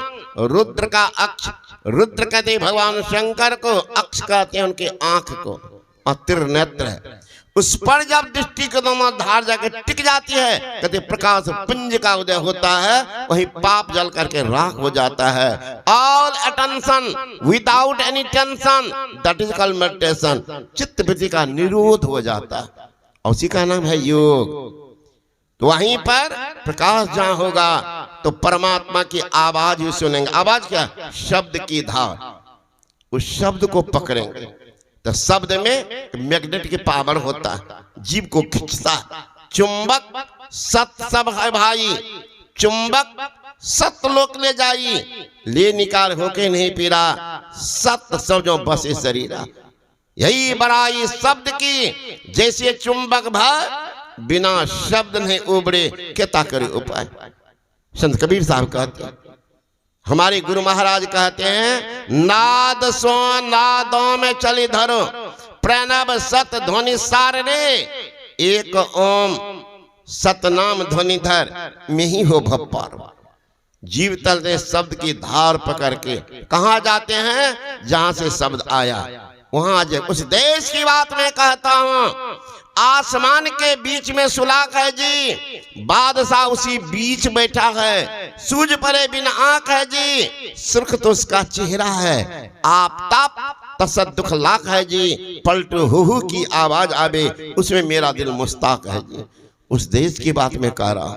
Speaker 1: रुद्र का अक्ष। रुद्र कहते भगवान शंकर को, अक्ष कहते हैं उनके आंख को, और त्रिनेत्र है। उस पर जब दृष्टि के दोनों धार जाकर टिक जाती है, कहते प्रकाश पुंज का उदय होता है, वही पाप जल करके राख हो जाता है। All attention without any tension, that is called meditation. चित्त वृत्ति का निरोध हो जाता है, और उसी का नाम है योग। तो वहीं पर प्रकाश जहां होगा तो परमात्मा की आवाज भी सुनेंगे। आवाज क्या? शब्द की धार। उस शब्द को पकड़ेंगे तो शब्द में मैग्नेट की पावर होता है, जीव को खींचता है। चुंबक सत सब है भाई, चुंबक सत लोक ले जाई, ले निकाल होके नहीं पीरा, सत सब जो बसे शरीरा। यही बड़ाई शब्द की, जैसे चुंबक भर बिना शब्द नहीं उबरे, केता करे उपाय। संत कबीर साहब कहते हैं, हमारे गुरु महाराज कहते हैं, नाद सो नादों में चली धरो, प्रणव सत ध्वनि सार रे, एक ओम सतनाम ध्वनि धर, में ही हो भप्पार। जीव तल ने शब्द की धार पकड़ के कहाँ जाते हैं? जहां से शब्द आया वहां जाए। उस देश की बात मैं कहता हूं, आसमान के बीच में सुलाख है जी, बादशाह उसी बीच बैठा है, सूझ पड़े बिन आंख है जी, सुर्ख तो उसका चेहरा है, आफताब तसद दुख लाख है जी, पलटू हु की आवाज आवे, उसमें मेरा दिल मुस्ताक है जी। उस देश की बात में कह रहा।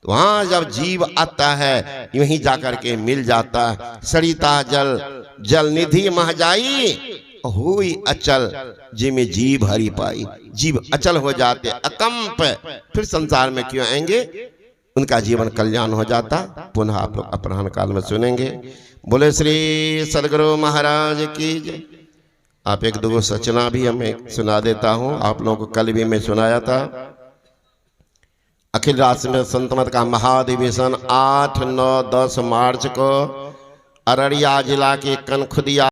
Speaker 1: तो वहां जब जीव आता है यहीं जाकर के मिल जाता है। सरिता जल जल निधि मह जाई, हुई अचल जिमे जीव हरि पाई। जीव अचल हो जाते, अकंप, फिर संसार में क्यों आएंगे? उनका जीवन कल्याण हो जाता। पुनः आप लोग अपराह्न काल में सुनेंगे। बोले श्री सदगुरु महाराज की जय। आप एक दो सचना भी हमें सुना देता हूँ, आप लोगों को कल भी मैं सुनाया था। अखिल राष्ट्रीय संत मत का महाधिवेशन 8, 9, 10 मार्च को अररिया जिला के कनखुदिया